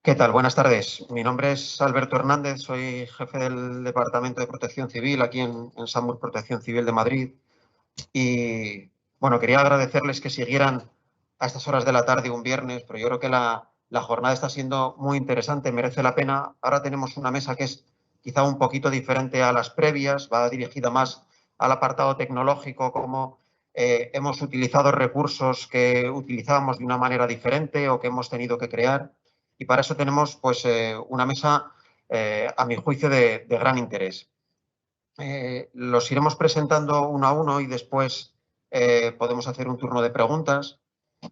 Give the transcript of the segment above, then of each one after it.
¿Qué tal? Buenas tardes. Mi nombre es Alberto Hernández, soy jefe del Departamento de Protección Civil aquí en SAMUR Protección Civil de Madrid. Y bueno, quería agradecerles que siguieran a estas horas de la tarde un viernes, pero yo creo que la jornada está siendo muy interesante, merece la pena. Ahora tenemos una mesa que es quizá un poquito diferente a las previas, va dirigida más al apartado tecnológico, cómo hemos utilizado recursos que utilizábamos de una manera diferente o que hemos tenido que crear. Y para eso tenemos pues, una mesa, a mi juicio, de gran interés. Los iremos presentando uno a uno y después podemos hacer un turno de preguntas.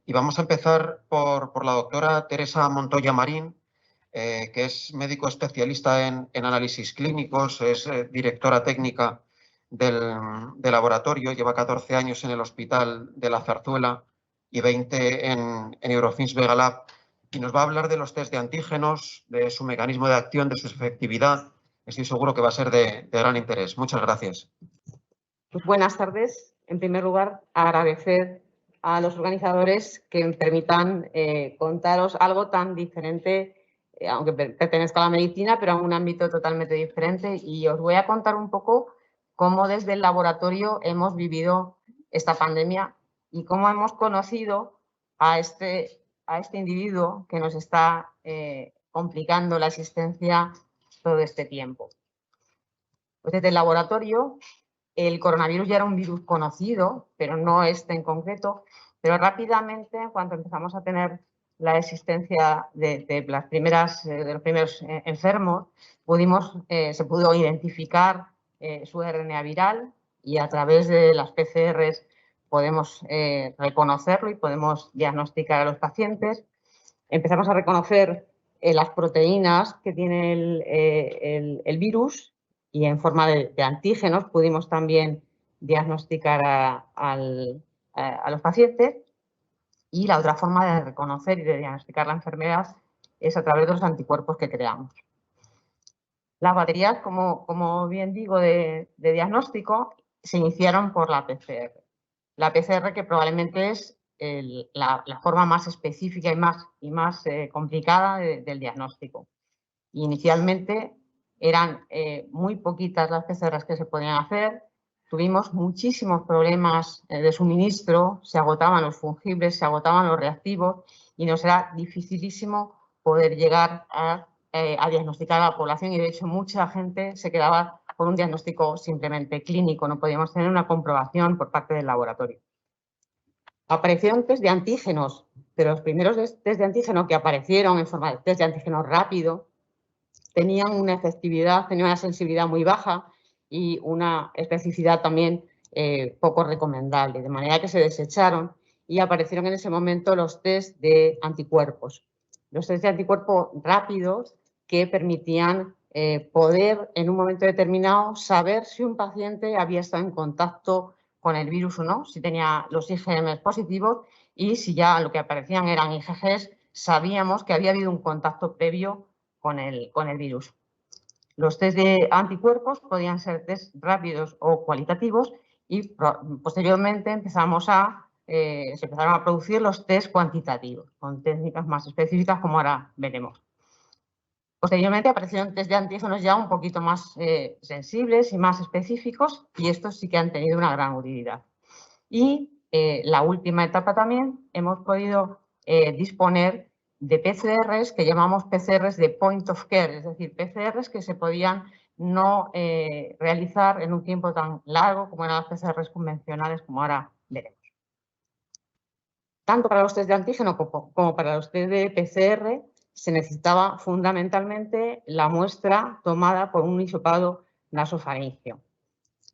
Y vamos a empezar por la doctora Teresa Montoya Marín, que es médico especialista en análisis clínicos, es directora técnica del laboratorio, lleva 14 años en el Hospital de la Zarzuela y 20 en Eurofins Vega Lab, y nos va a hablar de los test de antígenos, de su mecanismo de acción, de su efectividad. Estoy seguro que va a ser de gran interés. Muchas gracias. Pues buenas tardes. En primer lugar, agradecer a los organizadores que me permitan contaros algo tan diferente, aunque pertenezca a la medicina, pero a un ámbito totalmente diferente. Y os voy a contar un poco cómo desde el laboratorio hemos vivido esta pandemia y cómo hemos conocido a este individuo que nos está complicando la existencia todo este tiempo. Pues desde el laboratorio, el coronavirus ya era un virus conocido, pero no este en concreto, pero rápidamente, cuando empezamos a tener la existencia de los primeros enfermos, se pudo identificar su RNA viral y a través de las PCRs podemos reconocerlo y podemos diagnosticar a los pacientes. Empezamos a reconocer las proteínas que tiene el virus y en forma de antígenos pudimos también diagnosticar a los pacientes. Y la otra forma de reconocer y de diagnosticar la enfermedad es a través de los anticuerpos que creamos. Las baterías, como bien digo, de diagnóstico se iniciaron por la PCR. La PCR, que probablemente es la forma más específica y más complicada del diagnóstico. Inicialmente eran muy poquitas las PCRs que se podían hacer, tuvimos muchísimos problemas de suministro, se agotaban los fungibles, se agotaban los reactivos y nos era dificilísimo poder llegar a diagnosticar a la población y de hecho mucha gente se quedaba con un diagnóstico simplemente clínico, no podíamos tener una comprobación por parte del laboratorio. Aparecieron test de antígenos, pero los primeros test de antígeno que aparecieron en forma de test de antígeno rápido tenían una efectividad, tenían una sensibilidad muy baja y una especificidad también poco recomendable, de manera que se desecharon y aparecieron en ese momento los test de anticuerpos. Los test de anticuerpos rápidos que permitían poder en un momento determinado saber si un paciente había estado en contacto con el virus o no, si tenía los IgM positivos y si ya lo que aparecían eran IgGs, sabíamos que había habido un contacto previo con el virus. Los test de anticuerpos podían ser test rápidos o cualitativos y posteriormente se empezaron a producir los test cuantitativos, con técnicas más específicas como ahora veremos. Posteriormente aparecieron test de antígenos ya un poquito más sensibles y más específicos y estos sí que han tenido una gran utilidad. Y la última etapa también hemos podido disponer de PCRs que llamamos PCRs de point of care, es decir, PCRs que se podían no realizar en un tiempo tan largo como eran las PCRs convencionales, como ahora veremos. Tanto para los test de antígeno como para los test de PCR se necesitaba fundamentalmente la muestra tomada por un hisopado nasofaríngeo.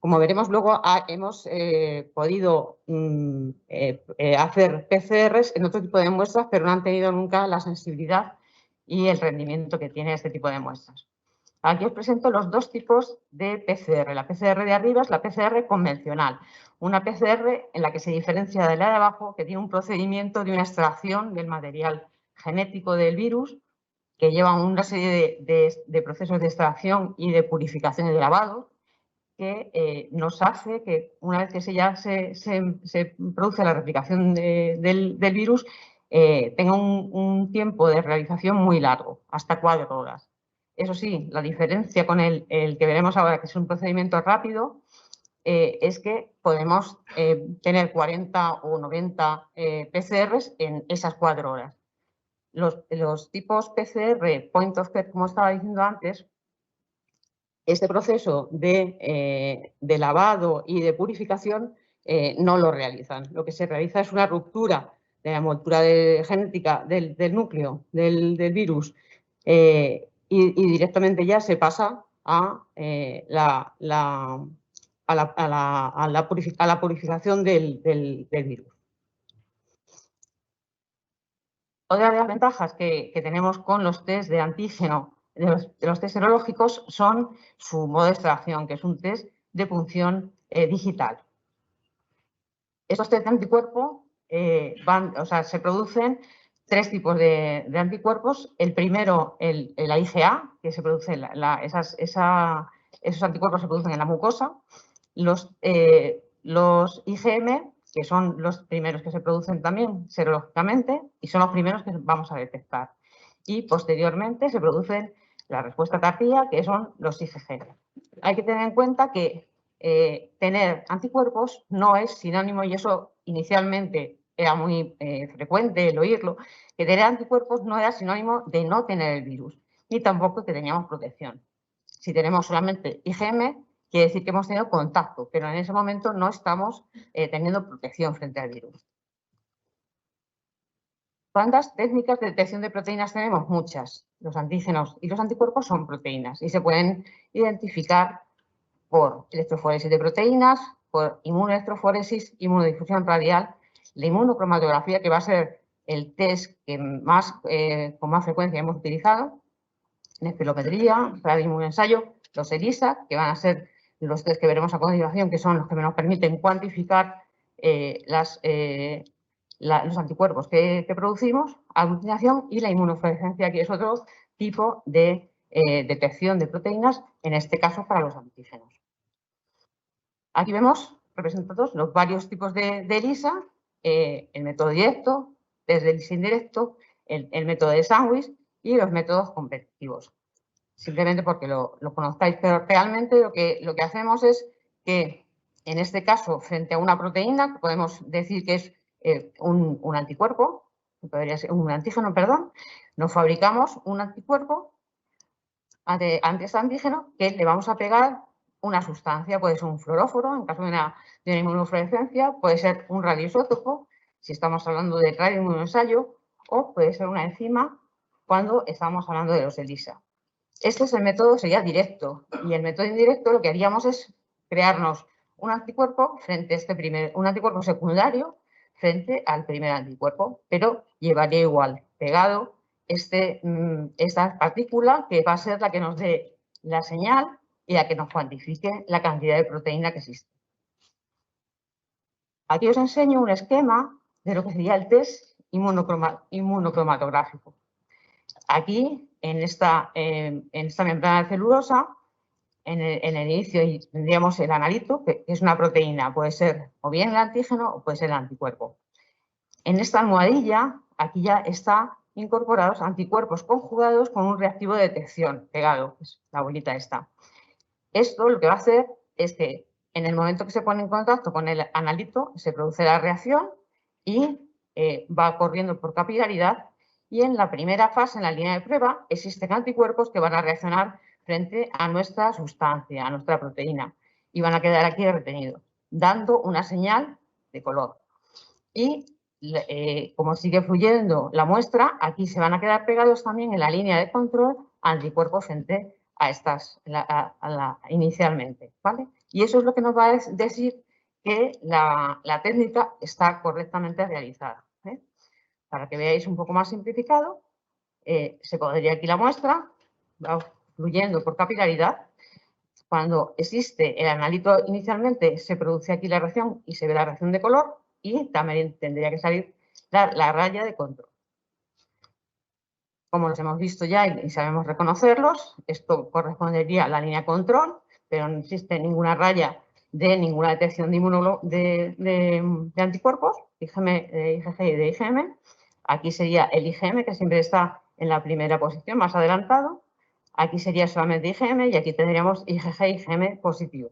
Como veremos luego, hemos podido hacer PCRs en otro tipo de muestras, pero no han tenido nunca la sensibilidad y el rendimiento que tiene este tipo de muestras. Aquí os presento los dos tipos de PCR. La PCR de arriba es la PCR convencional, una PCR en la que se diferencia de la de abajo, que tiene un procedimiento de una extracción del material genético del virus, que lleva una serie de procesos de extracción y de purificación y de lavado, que nos hace que una vez que se produce la replicación del virus, tenga un tiempo de realización muy largo, hasta 4 horas. Eso sí, la diferencia con el que veremos ahora, que es un procedimiento rápido, es que podemos tener 40 o 90 PCRs en esas 4 horas. Los tipos PCR, point of care, como estaba diciendo antes, este proceso de lavado y de purificación no lo realizan. Lo que se realiza es una ruptura de la envoltura genética del núcleo del virus y directamente ya se pasa a la purificación del virus. Otra de las ventajas que tenemos con los test de antígeno, de los test serológicos, son su modo de extracción, que es un test de punción digital. Estos test de anticuerpo se producen 3 tipos de anticuerpos. El primero, la IgA, que se produce, esos anticuerpos se producen en la mucosa. Los IgM, que son los primeros que se producen también serológicamente y son los primeros que vamos a detectar. Y posteriormente se producen la respuesta tardía, que son los IgG. Hay que tener en cuenta que tener anticuerpos no es sinónimo, y eso inicialmente era muy frecuente el oírlo, que tener anticuerpos no era sinónimo de no tener el virus, ni tampoco que teníamos protección. Si tenemos solamente IgM, quiere decir que hemos tenido contacto, pero en ese momento no estamos teniendo protección frente al virus. ¿Cuántas técnicas de detección de proteínas tenemos? Muchas. Los antígenos y los anticuerpos son proteínas y se pueden identificar por electroforesis de proteínas, por inmunoelectroforesis, inmunodifusión radial, la inmunocromatografía, que va a ser el test que con más frecuencia hemos utilizado, la espelometría, radioinmunoensayo, los ELISA, que van a ser los test que veremos a continuación, que son los que nos permiten cuantificar los anticuerpos que producimos, aglutinación, y la inmunofluorescencia, que es otro tipo de detección de proteínas, en este caso para los antígenos. Aquí vemos representados los varios tipos de ELISA, el método directo, desde el ELISA indirecto, el método de sándwich y los métodos competitivos. Simplemente porque lo conozcáis, pero realmente lo que hacemos es que, en este caso, frente a una proteína, podemos decir que es un anticuerpo, podría ser un antígeno, perdón, nos fabricamos un anticuerpo ante este antígeno que le vamos a pegar una sustancia, puede ser un fluoróforo, en caso de una inmunofluorescencia, puede ser un radioisótopo, si estamos hablando de radioinmunoensayo, o puede ser una enzima cuando estamos hablando de los ELISA. Este es el método, sería directo, y el método indirecto lo que haríamos es crearnos un anticuerpo un anticuerpo secundario frente al primer anticuerpo, pero llevaría igual pegado esta partícula, que va a ser la que nos dé la señal y la que nos cuantifique la cantidad de proteína que existe. Aquí os enseño un esquema de lo que sería el test inmunocromatográfico. Aquí, en esta membrana de celulosa, en el inicio tendríamos el analito, que es una proteína, puede ser o bien el antígeno o puede ser el anticuerpo. En esta almohadilla, aquí ya está incorporados anticuerpos conjugados con un reactivo de detección pegado, pues la bolita esta. Esto lo que va a hacer es que en el momento que se pone en contacto con el analito se produce la reacción y va corriendo por capilaridad, y en la primera fase, en la línea de prueba, existen anticuerpos que van a reaccionar frente a nuestra sustancia, a nuestra proteína, y van a quedar aquí retenidos, dando una señal de color. Y como sigue fluyendo la muestra, aquí se van a quedar pegados también en la línea de control anticuerpos frente a estas inicialmente, ¿vale? Y eso es lo que nos va a decir que la técnica está correctamente realizada, ¿eh? Para que veáis un poco más simplificado, se podría aquí la muestra, va fluyendo por capilaridad. Cuando existe el analito inicialmente, se produce aquí la reacción y se ve la reacción de color, y también tendría que salir la raya de control. Como los hemos visto ya y sabemos reconocerlos, esto correspondería a la línea control, pero no existe ninguna raya de ninguna detección de anticuerpos, IgG y de IgM. Aquí sería el IgM, que siempre está en la primera posición, más adelantado. Aquí sería solamente IgM y aquí tendríamos IgG y IgM positivo.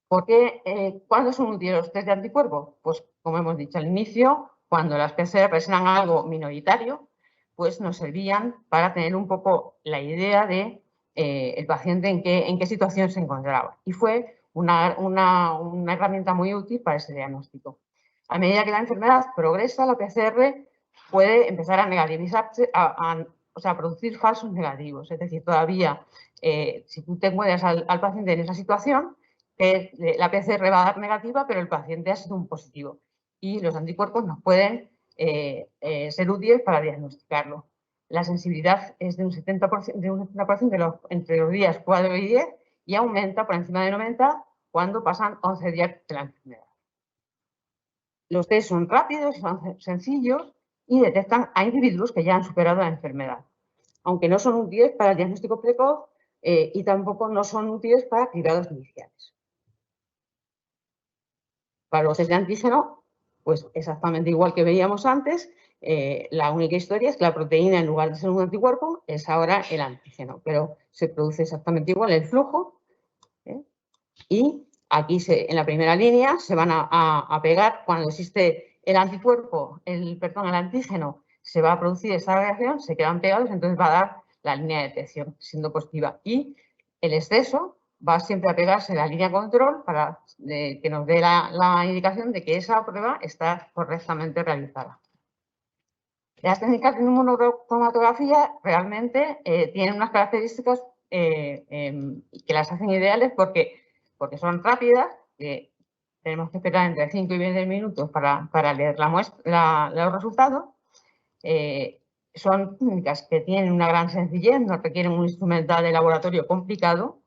¿Por qué? ¿Cuándo son útiles los test de anticuerpos? Pues, como hemos dicho al inicio, cuando las PCR presentan algo minoritario, pues nos servían para tener un poco la idea de el paciente en qué situación se encontraba. Y fue una herramienta muy útil para ese diagnóstico. A medida que la enfermedad progresa, la PCR puede empezar a negativizarse, o sea, a producir falsos negativos. Es decir, todavía, si tú te encuentras al paciente en esa situación, la PCR va a dar negativa, pero el paciente ha sido un positivo. Y los anticuerpos nos pueden ser útiles para diagnosticarlo. La sensibilidad es de un 70%, entre los días 4 y 10 y aumenta por encima de 90 cuando pasan 11 días de la enfermedad. Los test son rápidos, son sencillos y detectan a individuos que ya han superado la enfermedad, aunque no son útiles para el diagnóstico precoz y tampoco no son útiles para cribados iniciales. Para los test de antígeno, pues exactamente igual que veíamos antes, la única historia es que la proteína, en lugar de ser un anticuerpo, es ahora el antígeno, pero se produce exactamente igual el flujo. Y aquí, en la primera línea, se van a pegar cuando existe el anticuerpo, el antígeno, se va a producir esta reacción, se quedan pegados, entonces va a dar la línea de detección siendo positiva. Y el exceso va siempre a pegarse en la línea control para que nos dé la indicación de que esa prueba está correctamente realizada. Las técnicas de inmunocromatografía realmente tienen unas características que las hacen ideales porque son rápidas, tenemos que esperar entre 5 y 20 minutos para leer los resultados. Son técnicas que tienen una gran sencillez, no requieren un instrumental de laboratorio complicado,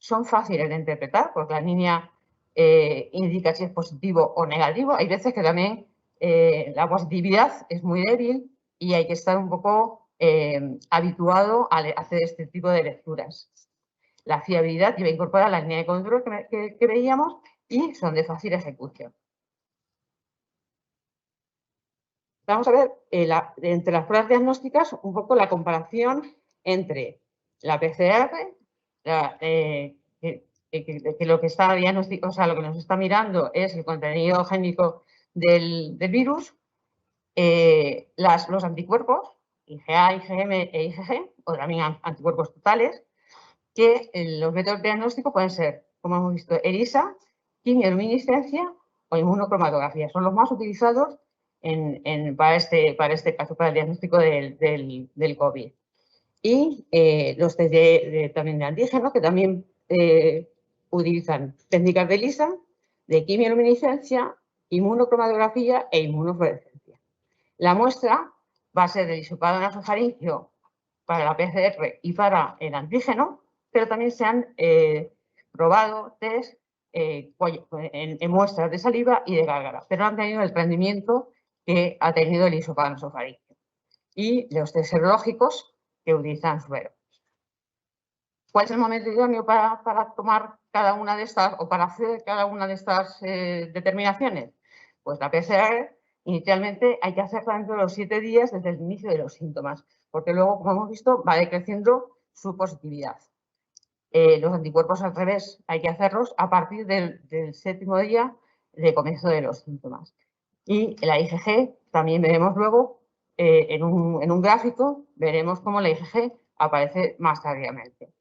son fáciles de interpretar porque la línea indica si es positivo o negativo. Hay veces que también la positividad es muy débil y hay que estar un poco habituado a hacer este tipo de lecturas. La fiabilidad lleva incorporada la línea de control que veíamos y son de fácil ejecución. Vamos a ver entre las pruebas diagnósticas un poco la comparación entre la PCR, que lo que está diagnosticando, o sea, lo que nos está mirando es el contenido génico del virus, los anticuerpos, IgA, IgM e IgG, o también anticuerpos totales, que los métodos de diagnóstico pueden ser, como hemos visto, ELISA, quimioluminiscencia o inmunocromatografía. Son los más utilizados para este caso, para el diagnóstico del COVID. Y los test también de antígeno, que también utilizan técnicas de ELISA, de quimioluminiscencia, inmunocromatografía e inmunofluorescencia. La muestra va a ser del hisopado nasofaríngeo para la PCR y para el antígeno, pero también se han probado test en muestras de saliva y de gárgara, pero no han tenido el rendimiento que ha tenido el hisopado nasofaríngeo. Y los test serológicos que utilizan suero. ¿Cuál es el momento idóneo para tomar cada una de estas o para hacer cada una de estas determinaciones? Pues la PCR inicialmente hay que hacerla dentro de los 7 días desde el inicio de los síntomas, porque luego, como hemos visto, va decreciendo su positividad. Los anticuerpos al revés, hay que hacerlos a partir del 7.º día de comienzo de los síntomas. Y la IgG también veremos luego, en un gráfico, veremos cómo la IgG aparece más tardíamente.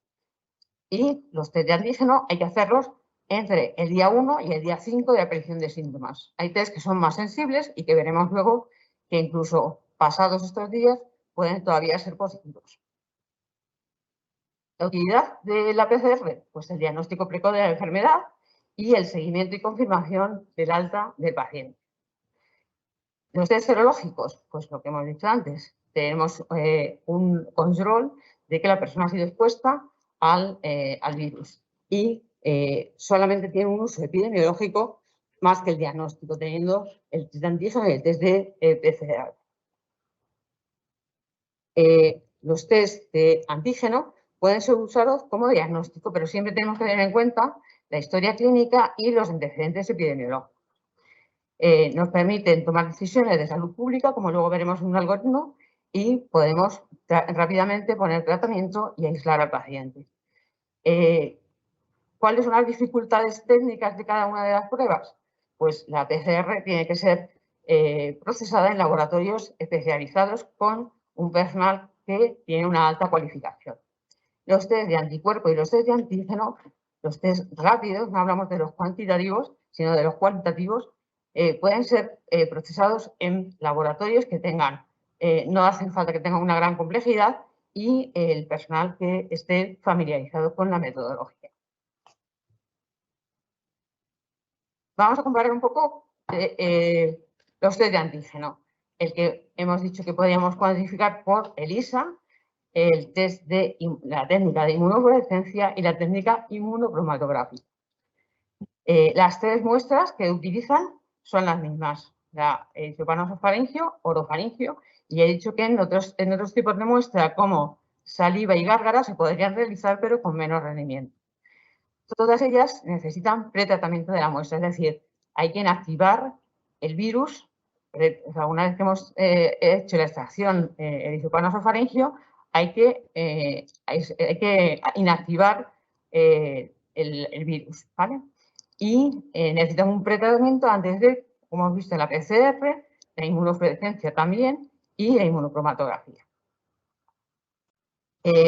Y los test de antígeno hay que hacerlos entre el día 1 y el día 5 de aparición de síntomas. Hay test que son más sensibles y que veremos luego que incluso pasados estos días pueden todavía ser positivos. La utilidad de la PCR, pues el diagnóstico precoz de la enfermedad y el seguimiento y confirmación del alta del paciente. Los test serológicos, pues lo que hemos dicho antes, tenemos un control de que la persona ha sido expuesta al virus y solamente tiene un uso epidemiológico más que el diagnóstico, teniendo el test de antígeno y el test de PCR. Los test de antígeno pueden ser usados como diagnóstico, pero siempre tenemos que tener en cuenta la historia clínica y los antecedentes epidemiológicos. nos permiten tomar decisiones de salud pública, como luego veremos en un algoritmo, y podemos rápidamente poner tratamiento y aislar al paciente. ¿Cuáles son las dificultades técnicas de cada una de las pruebas? Pues la PCR tiene que ser procesada en laboratorios especializados con un personal que tiene una alta cualificación. Los test de anticuerpo y los test de antígeno, los test rápidos, no hablamos de los cuantitativos, sino de los cualitativos, pueden ser procesados en laboratorios que tengan, no hacen falta que tengan una gran complejidad y el personal que esté familiarizado con la metodología. Vamos a comparar un poco los test de antígeno. El que hemos dicho que podíamos cuantificar por ELISA, el test de la técnica de inmunofluorescencia y la técnica inmunocromatográfica. Las tres muestras que utilizan son las mismas, la erisopanosofaringio, orofaringio, y he dicho que en otros tipos de muestra como saliva y gárgara se podrían realizar, pero con menos rendimiento. Todas ellas necesitan pretratamiento de la muestra, es decir, hay que inactivar el virus. Una vez que hemos hecho la extracción erisopanosofaringio, hay que inactivar el virus, ¿vale? Y necesitamos un pretratamiento antes de, como hemos visto en la PCR, la inmunofluorescencia también y la inmunocromatografía.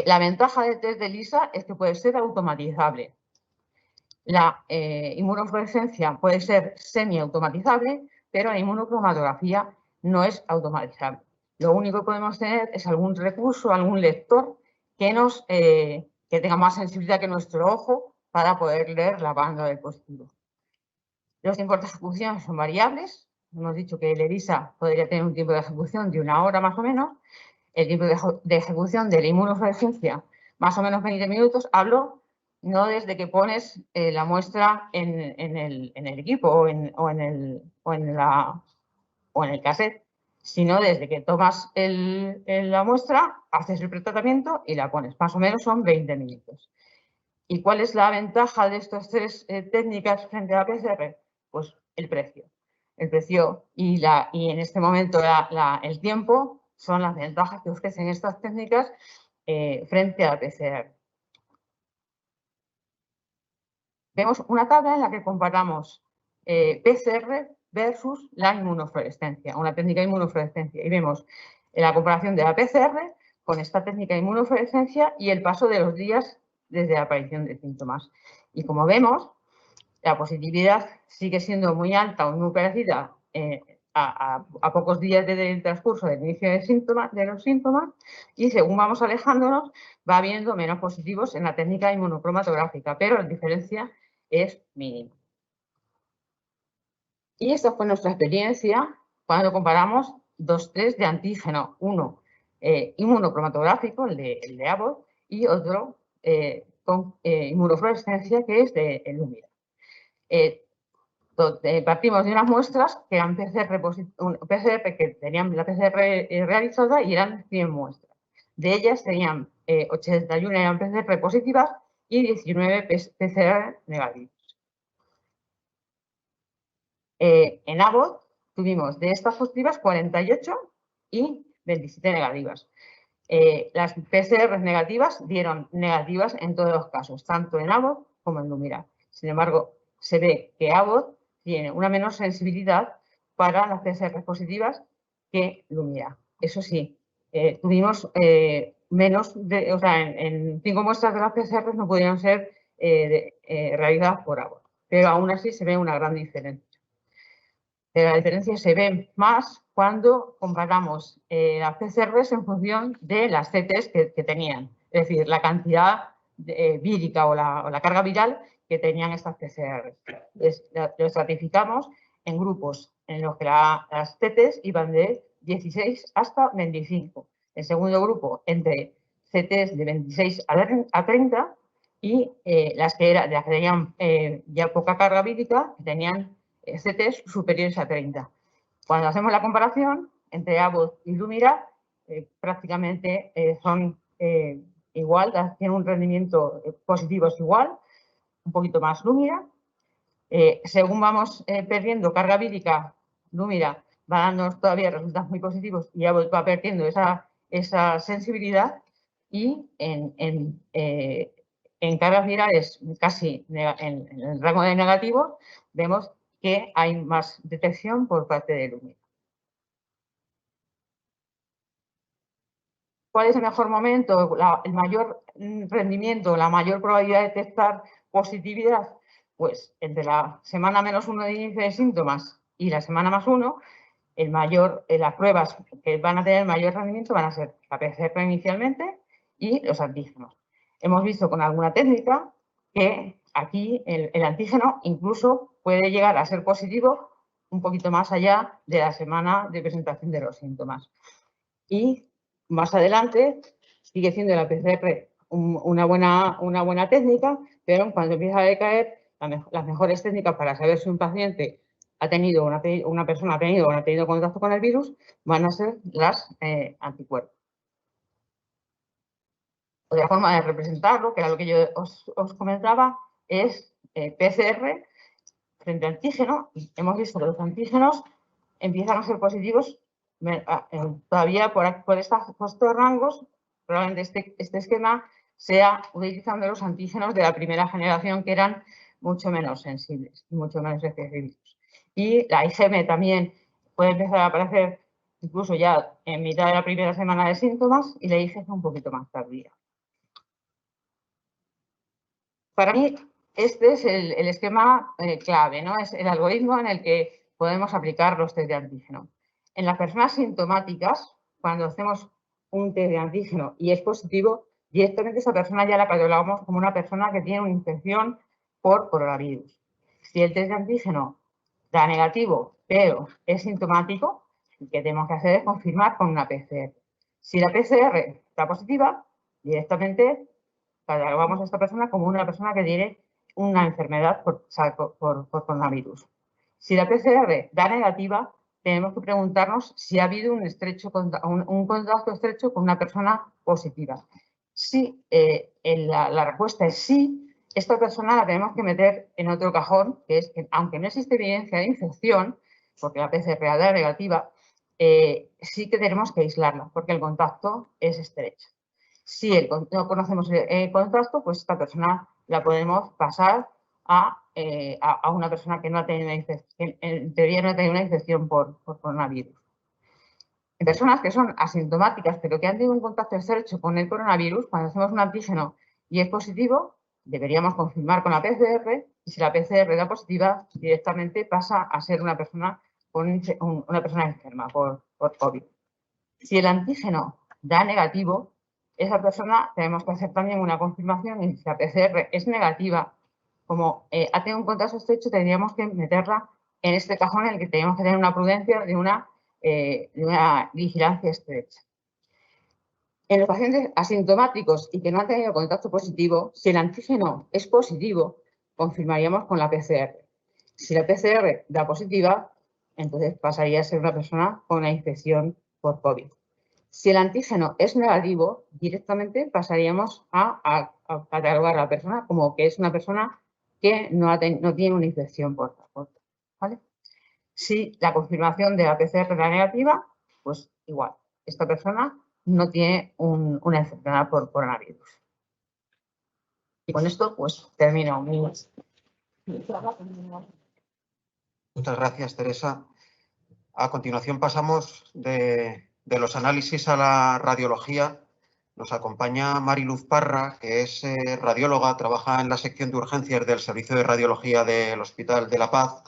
La ventaja del test de ELISA es que puede ser automatizable. La inmunofluorescencia puede ser semiautomatizable, pero la inmunocromatografía no es automatizable. Lo único que podemos tener es algún recurso, algún lector que tenga más sensibilidad que nuestro ojo para poder leer la banda del positivo. Los tiempos de ejecución son variables. Hemos dicho que el ELISA podría tener un tiempo de ejecución de 1 hora más o menos. El tiempo de ejecución de la inmunofluorescencia, más o menos 20 minutos. Hablo no desde que pones la muestra en el equipo o en el cassette, sino desde que tomas la muestra, haces el pretratamiento y la pones. Más o menos son 20 minutos. ¿Y cuál es la ventaja de estas tres técnicas frente a la PCR? Pues el precio. El precio y en este momento el tiempo son las ventajas que ofrecen estas técnicas frente a la PCR. Vemos una tabla en la que comparamos PCR versus la inmunofluorescencia, una técnica de inmunofluorescencia. Y vemos la comparación de la PCR con esta técnica de inmunofluorescencia y el paso de los días desde la aparición de síntomas. Y como vemos, la positividad sigue siendo muy alta o muy parecida a pocos días del transcurso del inicio de los síntomas, y según vamos alejándonos va habiendo menos positivos en la técnica inmunocromatográfica, pero la diferencia es mínima. Y esta fue nuestra experiencia cuando comparamos dos test de antígeno, uno inmunocromatográfico, el de Abbott, y otro con inmunofluorescencia, que es de Lumira. Partimos de unas muestras que eran PCR que tenían la PCR realizada y eran 100 muestras. De ellas tenían 81 eran PCR positivas y 19 PCR negativas. En Abbott tuvimos de estas positivas 48 y 27 negativas. Las PCR negativas dieron negativas en todos los casos, tanto en Abbott como en Lumira. Sin embargo, se ve que Abbott tiene una menor sensibilidad para las PCR positivas que Lumira. Eso sí, tuvimos menos de, o sea, en 5 muestras de las PCR no pudieron ser realizadas por Abbott, pero aún así se ve una gran diferencia. La diferencia se ve más cuando comparamos las PCRs en función de las CTs que tenían, es decir, la cantidad vírica o la carga viral que tenían estas PCRs. Lo estratificamos en grupos en los que las CTs iban de 16 hasta 25. El segundo grupo entre CTs de 26 a 30 y las que tenían ya poca carga vírica, que tenían CTs superiores a 30. Cuando hacemos la comparación entre Abbott y Lumira, prácticamente son igual, tienen un rendimiento positivo es igual, un poquito más Lumira. Según vamos perdiendo carga vírica Lúmira va dándonos todavía resultados muy positivos y va perdiendo esa sensibilidad, y en cargas virales casi en el rango de negativo vemos que hay más detección por parte de Lúmira. ¿Cuál es el mejor momento, el mayor rendimiento, la mayor probabilidad de detectar positividad? Pues entre la semana -1 de inicio de síntomas y la semana +1, las pruebas que van a tener mayor rendimiento van a ser la PCR inicialmente y los antígenos. Hemos visto con alguna técnica que aquí el antígeno incluso puede llegar a ser positivo un poquito más allá de la semana de presentación de los síntomas. Y más adelante sigue siendo la PCR una buena técnica, pero cuando empieza a decaer, las mejores técnicas para saber si un paciente una persona ha tenido o no ha tenido contacto con el virus van a ser las anticuerpos. Otra forma de representarlo, que era lo que yo os comentaba, es PCR frente a antígeno. Hemos visto que los antígenos empiezan a ser positivos todavía por estos rangos. Probablemente este esquema sea utilizando los antígenos de la primera generación, que eran mucho menos sensibles y mucho menos específicos. Y la IgM también puede empezar a aparecer incluso ya en mitad de la primera semana de síntomas, y la IgG un poquito más tardía. Para mí, este es el esquema clave, ¿no? Es el algoritmo en el que podemos aplicar los test de antígeno. En las personas sintomáticas, cuando hacemos un test de antígeno y es positivo, directamente esa persona ya la catalogamos como una persona que tiene una infección por coronavirus. Si el test de antígeno da negativo, pero es sintomático, lo que tenemos que hacer es confirmar con una PCR. Si la PCR está positiva, directamente catalogamos a esta persona como una persona que tiene una enfermedad por coronavirus. Si la PCR da negativa, tenemos que preguntarnos si ha habido un contacto estrecho con una persona positiva. Si la respuesta es sí, esta persona la tenemos que meter en otro cajón, que es que aunque no existe evidencia de infección, porque la PCR da negativa, sí que tenemos que aislarla, porque el contacto es estrecho. Si no conocemos el contacto, pues esta persona la podemos pasar a una persona que no ha tenido una infección, en teoría no ha tenido una infección por coronavirus. En personas que son asintomáticas, pero que han tenido un contacto estrecho con el coronavirus, cuando hacemos un antígeno y es positivo, deberíamos confirmar con la PCR, y si la PCR da positiva, directamente pasa a ser una persona enferma por COVID. Si el antígeno da negativo, esa persona tenemos que hacer también una confirmación, y si la PCR es negativa, como ha tenido un contacto estrecho, tendríamos que meterla en este cajón en el que tenemos que tener una prudencia de una vigilancia estrecha. En los pacientes asintomáticos y que no han tenido contacto positivo, si el antígeno es positivo, confirmaríamos con la PCR. Si la PCR da positiva, entonces pasaría a ser una persona con una infección por COVID. Si el antígeno es negativo, directamente pasaríamos a catalogar a la persona como que es una persona que no tiene una infección por COVID, ¿vale? Si la confirmación de la PCR era negativa, pues igual, esta persona no tiene una enfermedad por coronavirus. Y con esto, pues termino. Muchas gracias, Teresa. A continuación pasamos de los análisis a la radiología. Nos acompaña Mariluz Parra, que es radióloga, trabaja en la sección de urgencias del Servicio de Radiología del Hospital de La Paz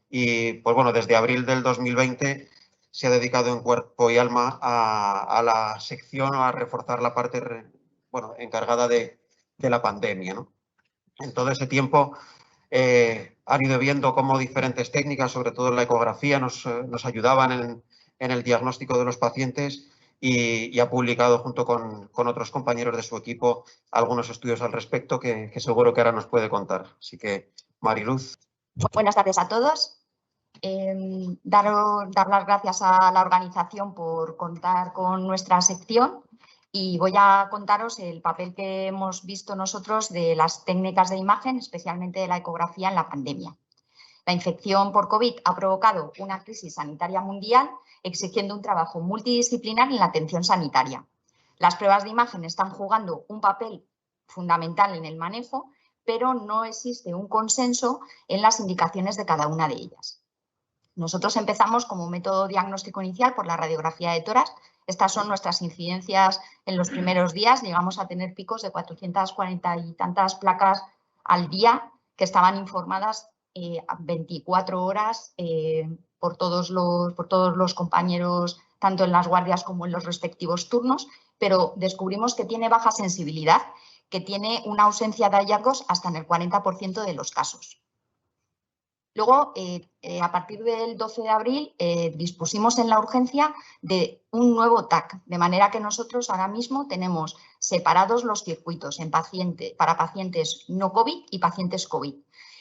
y, pues bueno, desde abril del 2020 se ha dedicado en cuerpo y alma a la sección, a reforzar la parte encargada de la pandemia, ¿no? En todo ese tiempo han ido viendo cómo diferentes técnicas, sobre todo en la ecografía, nos ayudaban en el diagnóstico de los pacientes, y ha publicado junto con otros compañeros de su equipo algunos estudios al respecto que seguro que ahora nos puede contar. Así que, Mariluz. Buenas tardes a todos. Dar las gracias a la organización por contar con nuestra sección, y voy a contaros el papel que hemos visto nosotros de las técnicas de imagen, especialmente de la ecografía en la pandemia. La infección por COVID ha provocado una crisis sanitaria mundial, exigiendo un trabajo multidisciplinar en la atención sanitaria. Las pruebas de imagen están jugando un papel fundamental en el manejo, pero no existe un consenso en las indicaciones de cada una de ellas. Nosotros empezamos como método diagnóstico inicial por la radiografía de tórax. Estas son nuestras incidencias en los primeros días. Llegamos a tener picos de 440 y tantas placas al día que estaban informadas 24 horas por todos los compañeros, tanto en las guardias como en los respectivos turnos, pero descubrimos que tiene baja sensibilidad, que tiene una ausencia de hallazgos hasta en el 40% de los casos. Luego, a partir del 12 de abril, dispusimos en la urgencia de un nuevo TAC, de manera que nosotros ahora mismo tenemos separados los circuitos para pacientes no COVID y pacientes COVID.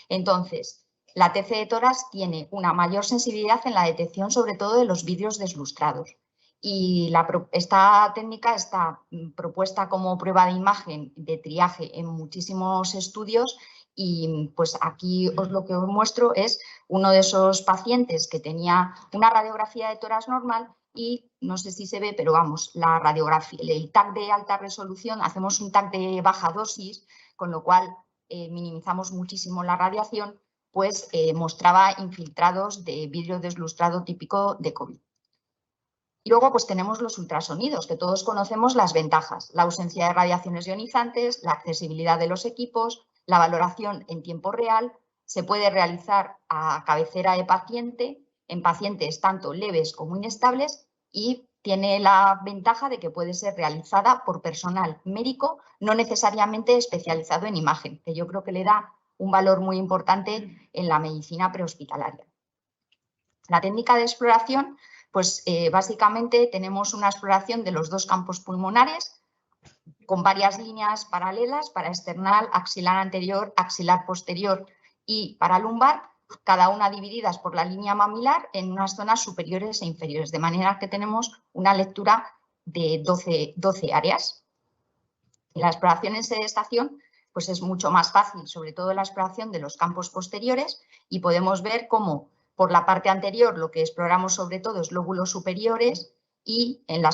Entonces, la TC de tórax tiene una mayor sensibilidad en la detección, sobre todo de los vidrios deslustrados. Y esta técnica está propuesta como prueba de imagen de triaje en muchísimos estudios. Y pues aquí lo que os muestro es uno de esos pacientes que tenía una radiografía de tórax normal y no sé si se ve, pero vamos, la radiografía, el TAC de alta resolución, hacemos un TAC de baja dosis, con lo cual minimizamos muchísimo la radiación, pues mostraba infiltrados de vidrio deslustrado típico de COVID. Y luego pues tenemos los ultrasonidos, que todos conocemos las ventajas, la ausencia de radiaciones ionizantes, la accesibilidad de los equipos, la valoración en tiempo real, se puede realizar a cabecera de paciente en pacientes tanto leves como inestables y tiene la ventaja de que puede ser realizada por personal médico no necesariamente especializado en imagen, que yo creo que le da un valor muy importante en la medicina prehospitalaria. La técnica de exploración, pues básicamente tenemos una exploración de los dos campos pulmonares, con varias líneas paralelas para external, axilar anterior, axilar posterior y paralumbar, cada una divididas por la línea mamilar en unas zonas superiores e inferiores, de manera que tenemos una lectura de 12 áreas. La exploración en sedestación pues es mucho más fácil, sobre todo la exploración de los campos posteriores, y podemos ver cómo por la parte anterior lo que exploramos sobre todo es lóbulos superiores y en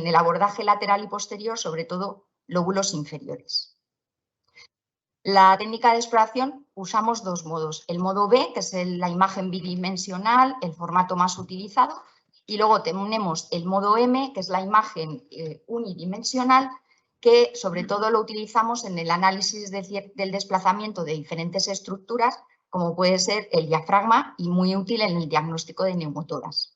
el abordaje lateral y posterior sobre todo lóbulos inferiores. La técnica de exploración usamos dos modos. El modo B, que es la imagen bidimensional, el formato más utilizado, y luego tenemos el modo M, que es la imagen unidimensional, que sobre todo lo utilizamos en el análisis del desplazamiento de diferentes estructuras, como puede ser el diafragma y muy útil en el diagnóstico de neumotórax.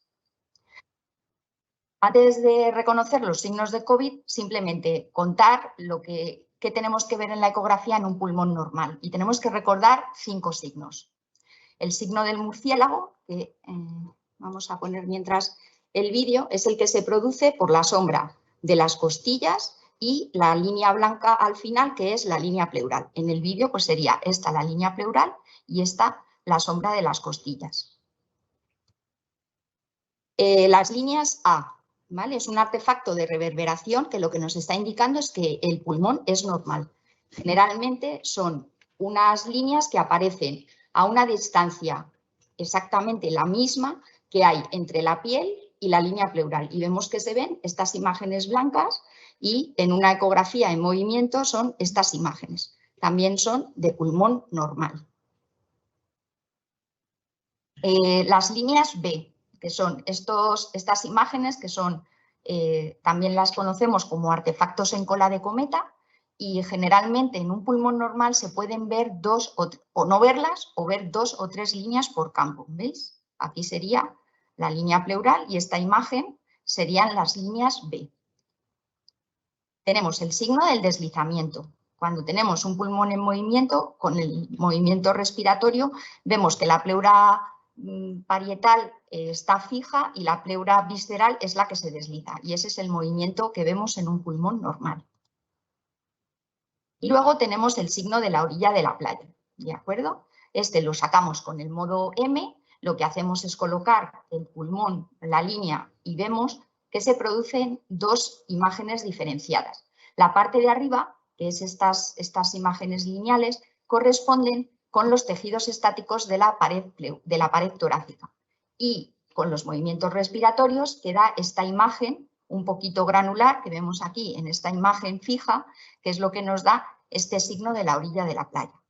Antes de reconocer los signos de COVID, simplemente contar qué tenemos que ver en la ecografía en un pulmón normal. Y tenemos que recordar 5 signos. El signo del murciélago, que vamos a poner mientras el vídeo, es el que se produce por la sombra de las costillas y la línea blanca al final, que es la línea pleural. En el vídeo pues sería esta la línea pleural y esta la sombra de las costillas. Las líneas A. ¿Vale? Es un artefacto de reverberación que lo que nos está indicando es que el pulmón es normal. Generalmente son unas líneas que aparecen a una distancia exactamente la misma que hay entre la piel y la línea pleural. Y vemos que se ven estas imágenes blancas y en una ecografía en movimiento son estas imágenes. También son de pulmón normal. Las líneas B, que son estas imágenes que son, también las conocemos como artefactos en cola de cometa, y generalmente en un pulmón normal se pueden ver o no verlas o ver 2 o 3 líneas por campo. ¿Veis? Aquí sería la línea pleural y esta imagen serían las líneas B. Tenemos el signo del deslizamiento. Cuando tenemos un pulmón en movimiento, con el movimiento respiratorio, vemos que la pleura parietal está fija y la pleura visceral es la que se desliza. Y ese es el movimiento que vemos en un pulmón normal. Y luego tenemos el signo de la orilla de la playa, ¿de acuerdo? Este lo sacamos con el modo M, lo que hacemos es colocar el pulmón, la línea, y vemos que se producen 2 imágenes diferenciadas. La parte de arriba, que es estas imágenes lineales, corresponden con los tejidos estáticos de la pared torácica. Y con los movimientos respiratorios queda esta imagen un poquito granular que vemos aquí en esta imagen fija, que es lo que nos da este signo de la orilla de la playa.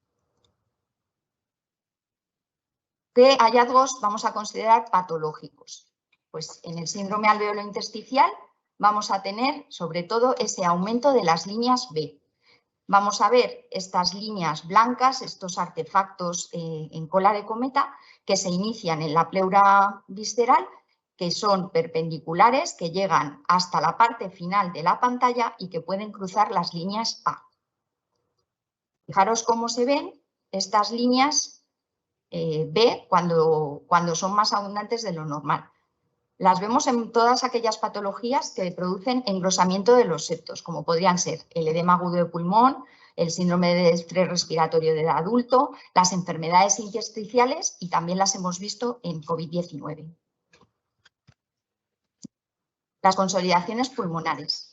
¿Qué hallazgos vamos a considerar patológicos? Pues en el síndrome alveolo-intersticial vamos a tener sobre todo ese aumento de las líneas B. Vamos a ver estas líneas blancas, estos artefactos en cola de cometa que se inician en la pleura visceral, que son perpendiculares, que llegan hasta la parte final de la pantalla y que pueden cruzar las líneas A. Fijaros cómo se ven estas líneas B cuando son más abundantes de lo normal. Las vemos en todas aquellas patologías que producen engrosamiento de los septos, como podrían ser el edema agudo de pulmón, el síndrome de estrés respiratorio del adulto, las enfermedades intersticiales y también las hemos visto en COVID-19. Las consolidaciones pulmonares.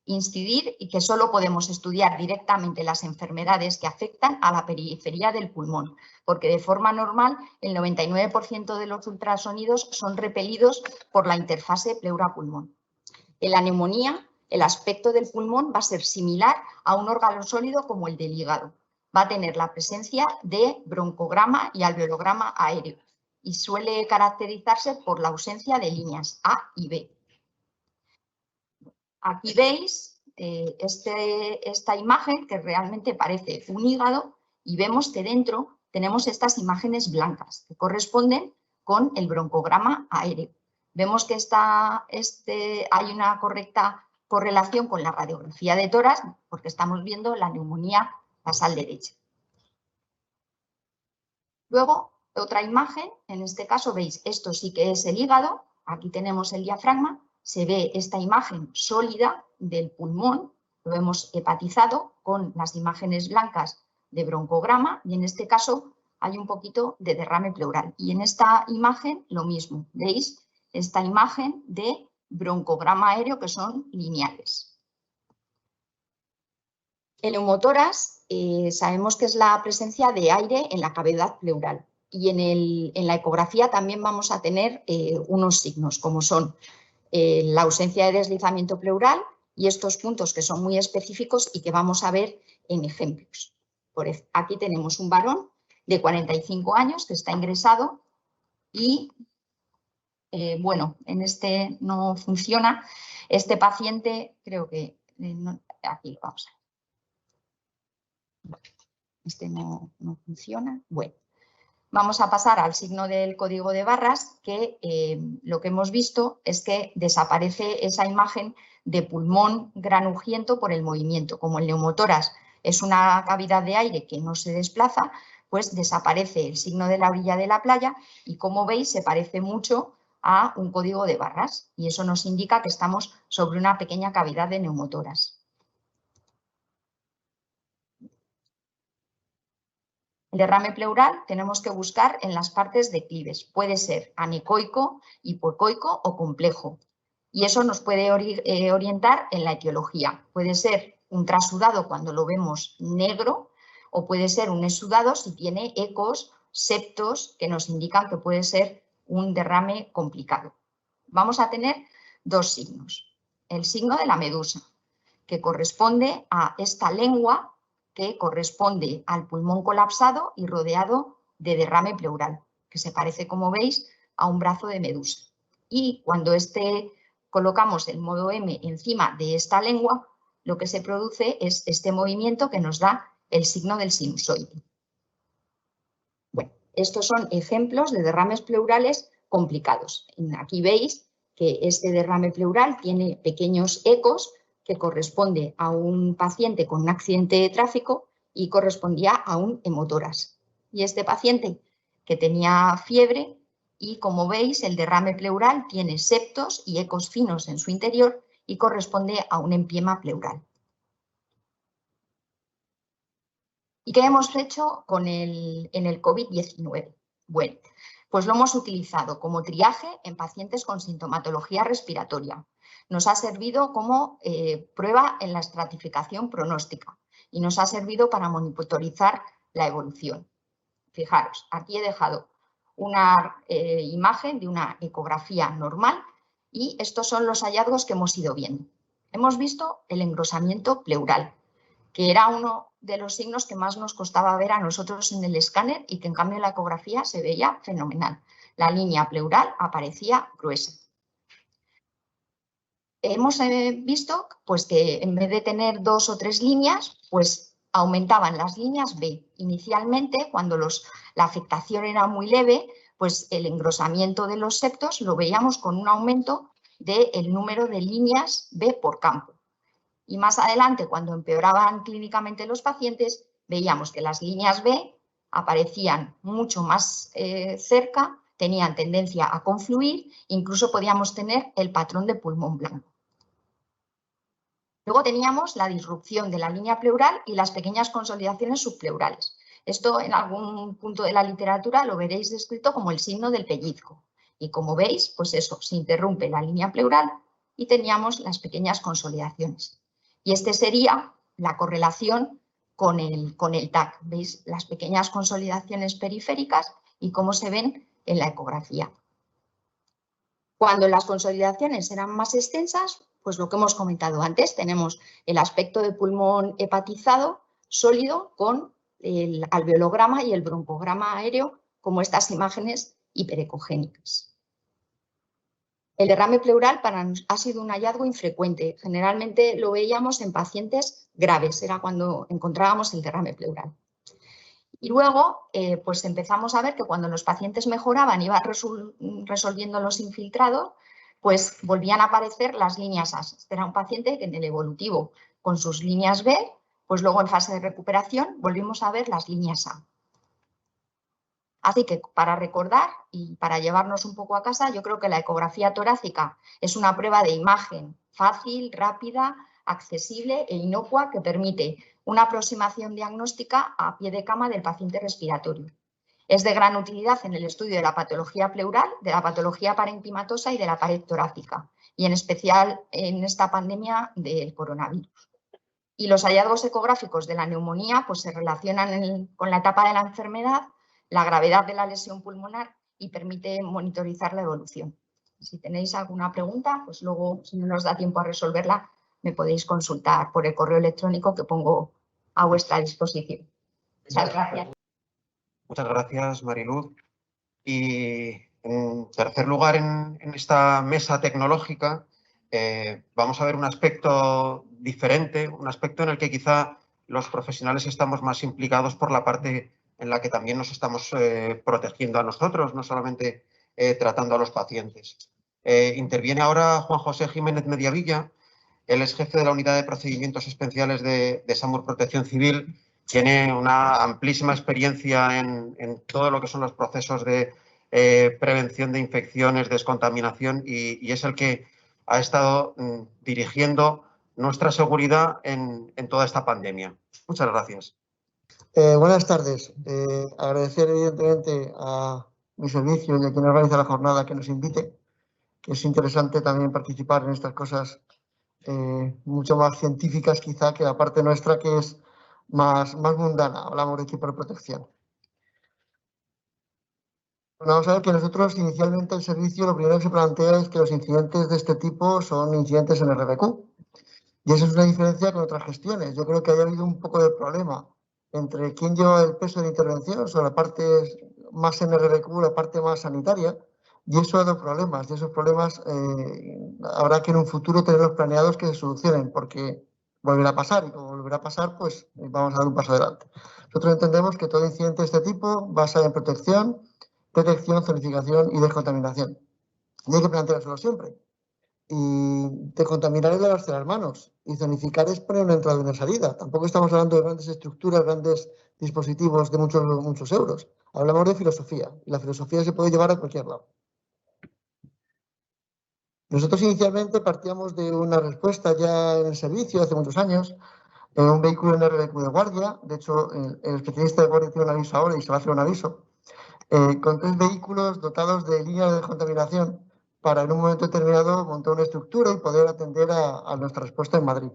Incidir y que solo podemos estudiar directamente las enfermedades que afectan a la periferia del pulmón, porque de forma normal el 99% de los ultrasonidos son repelidos por la interfase pleura-pulmón. En la neumonía, el aspecto del pulmón va a ser similar a un órgano sólido como el del hígado. Va a tener la presencia de broncograma y alveolograma aéreo y suele caracterizarse por la ausencia de líneas A y B. Aquí veis esta imagen que realmente parece un hígado y vemos que dentro tenemos estas imágenes blancas que corresponden con el broncograma aéreo. Vemos que hay una correcta correlación con la radiografía de tórax porque estamos viendo la neumonía basal derecha. Luego, otra imagen, en este caso veis, esto sí que es el hígado, aquí tenemos el diafragma. Se ve esta imagen sólida del pulmón, lo hemos hepatizado con las imágenes blancas de broncograma y en este caso hay un poquito de derrame pleural. Y en esta imagen lo mismo, veis esta imagen de broncograma aéreo que son lineales. El neumotórax sabemos que es la presencia de aire en la cavidad pleural y en la ecografía también vamos a tener unos signos como son la ausencia de deslizamiento pleural y estos puntos que son muy específicos y que vamos a ver en ejemplos. Aquí tenemos un varón de 45 años que está ingresado y, bueno, en este no funciona. Este paciente, creo que, aquí lo vamos a ver. Este no funciona. Bueno. Vamos a pasar al signo del código de barras, que lo que hemos visto es que desaparece esa imagen de pulmón granujiento por el movimiento. Como el neumotórax es una cavidad de aire que no se desplaza, pues desaparece el signo de la orilla de la playa y como veis se parece mucho a un código de barras y eso nos indica que estamos sobre una pequeña cavidad de neumotórax. El derrame pleural tenemos que buscar en las partes declives. Puede ser anecoico, hipocoico o complejo. Y eso nos puede orientar en la etiología. Puede ser un trasudado cuando lo vemos negro o puede ser un exudado si tiene ecos, septos que nos indican que puede ser un derrame complicado. Vamos a tener dos signos. El signo de la medusa, que corresponde a esta lengua que corresponde al pulmón colapsado y rodeado de derrame pleural, que se parece, como veis, a un brazo de medusa. Y cuando colocamos el modo M encima de esta lengua, lo que se produce es este movimiento que nos da el signo del sinusoide. Bueno, estos son ejemplos de derrames pleurales complicados. Aquí veis que este derrame pleural tiene pequeños ecos que corresponde a un paciente con un accidente de tráfico y correspondía a un hemotórax. Y este paciente que tenía fiebre y como veis el derrame pleural tiene septos y ecos finos en su interior y corresponde a un empiema pleural. ¿Y qué hemos hecho en el COVID-19? Bueno, pues lo hemos utilizado como triaje en pacientes con sintomatología respiratoria. Nos ha servido como prueba en la estratificación pronóstica y nos ha servido para monitorizar la evolución. Fijaros, aquí he dejado una imagen de una ecografía normal y estos son los hallazgos que hemos ido viendo. Hemos visto el engrosamiento pleural, que era uno de los signos que más nos costaba ver a nosotros en el escáner y que en cambio en la ecografía se veía fenomenal. La línea pleural aparecía gruesa. Hemos visto pues, que en vez de tener 2 o 3 líneas, pues aumentaban las líneas B. Inicialmente, cuando la afectación era muy leve, pues el engrosamiento de los septos lo veíamos con un aumento del número de líneas B por campo. Y más adelante, cuando empeoraban clínicamente los pacientes, veíamos que las líneas B aparecían mucho más cerca, tenían tendencia a confluir, incluso podíamos tener el patrón de pulmón blanco. Luego teníamos la disrupción de la línea pleural y las pequeñas consolidaciones subpleurales. Esto en algún punto de la literatura lo veréis descrito como el signo del pellizco. Y como veis, pues eso, se interrumpe la línea pleural y teníamos las pequeñas consolidaciones. Y este sería la correlación con el TAC. ¿Veis? Las pequeñas consolidaciones periféricas y cómo se ven en la ecografía. Cuando las consolidaciones eran más extensas, pues lo que hemos comentado antes, tenemos el aspecto de pulmón hepatizado sólido con el alveolograma y el broncograma aéreo como estas imágenes hiperecogénicas. El derrame pleural ha sido un hallazgo infrecuente. Generalmente lo veíamos en pacientes graves, era cuando encontrábamos el derrame pleural. Y luego, pues empezamos a ver que cuando los pacientes mejoraban, iban resolviendo los infiltrados, pues volvían a aparecer las líneas A. Este era un paciente que en el evolutivo, con sus líneas B, pues luego en fase de recuperación volvimos a ver las líneas A. Así que para recordar y para llevarnos un poco a casa, yo creo que la ecografía torácica es una prueba de imagen fácil, rápida, accesible e inocua que permite una aproximación diagnóstica a pie de cama del paciente respiratorio. Es de gran utilidad en el estudio de la patología pleural, de la patología parenquimatosa y de la pared torácica, y en especial en esta pandemia del coronavirus. Y los hallazgos ecográficos de la neumonía pues, se relacionan con la etapa de la enfermedad, la gravedad de la lesión pulmonar y permite monitorizar la evolución. Si tenéis alguna pregunta, pues luego, si no nos da tiempo a resolverla, me podéis consultar por el correo electrónico que pongo a vuestra disposición. Muchas gracias. Muchas gracias, Mariluz. Y en tercer lugar, en esta mesa tecnológica, vamos a ver un aspecto diferente, un aspecto en el que quizá los profesionales estamos más implicados por la parte en la que también nos estamos protegiendo a nosotros, no solamente tratando a los pacientes. Interviene ahora Juan José Jiménez Mediavilla. Él es jefe de la Unidad de Procedimientos Especiales de SAMUR Protección Civil. Tiene una amplísima experiencia en todo lo que son los procesos de prevención de infecciones, descontaminación y es el que ha estado dirigiendo nuestra seguridad en toda esta pandemia. Muchas gracias. Buenas tardes. Agradecer evidentemente a mi servicio y a quien organiza la jornada que nos invite, que es interesante también participar en estas cosas mucho más científicas quizá que la parte nuestra que es más mundana. Hablamos de equipo de protección. Bueno, vamos a ver que nosotros inicialmente el servicio lo primero que se plantea es que los incidentes de este tipo son incidentes en RBQ. Y eso es una diferencia con otras gestiones. Yo creo que haya habido un poco de problema entre quién lleva el peso de intervención, o sea, la parte más en RBQ, la parte más sanitaria, y eso ha dado problemas. Y esos problemas habrá que en un futuro tenerlos planeados que se solucionen, porque volverá a pasar, y como volverá a pasar, pues vamos a dar un paso adelante. Nosotros entendemos que todo incidente de este tipo basa en protección, detección, zonificación y descontaminación. Y hay que planteárselo siempre. Y decontaminar es lavarse las manos y zonificar es poner una entrada y una salida. Tampoco estamos hablando de grandes estructuras, grandes dispositivos de muchos euros. Hablamos de filosofía y la filosofía se puede llevar a cualquier lado. Nosotros inicialmente partíamos de una respuesta ya en el servicio hace muchos años, en un vehículo en RBQ de guardia. De hecho, el especialista de guardia tiene un aviso ahora y se va a hacer un aviso, con 3 vehículos dotados de líneas de descontaminación para en un momento determinado montar una estructura y poder atender a nuestra respuesta en Madrid.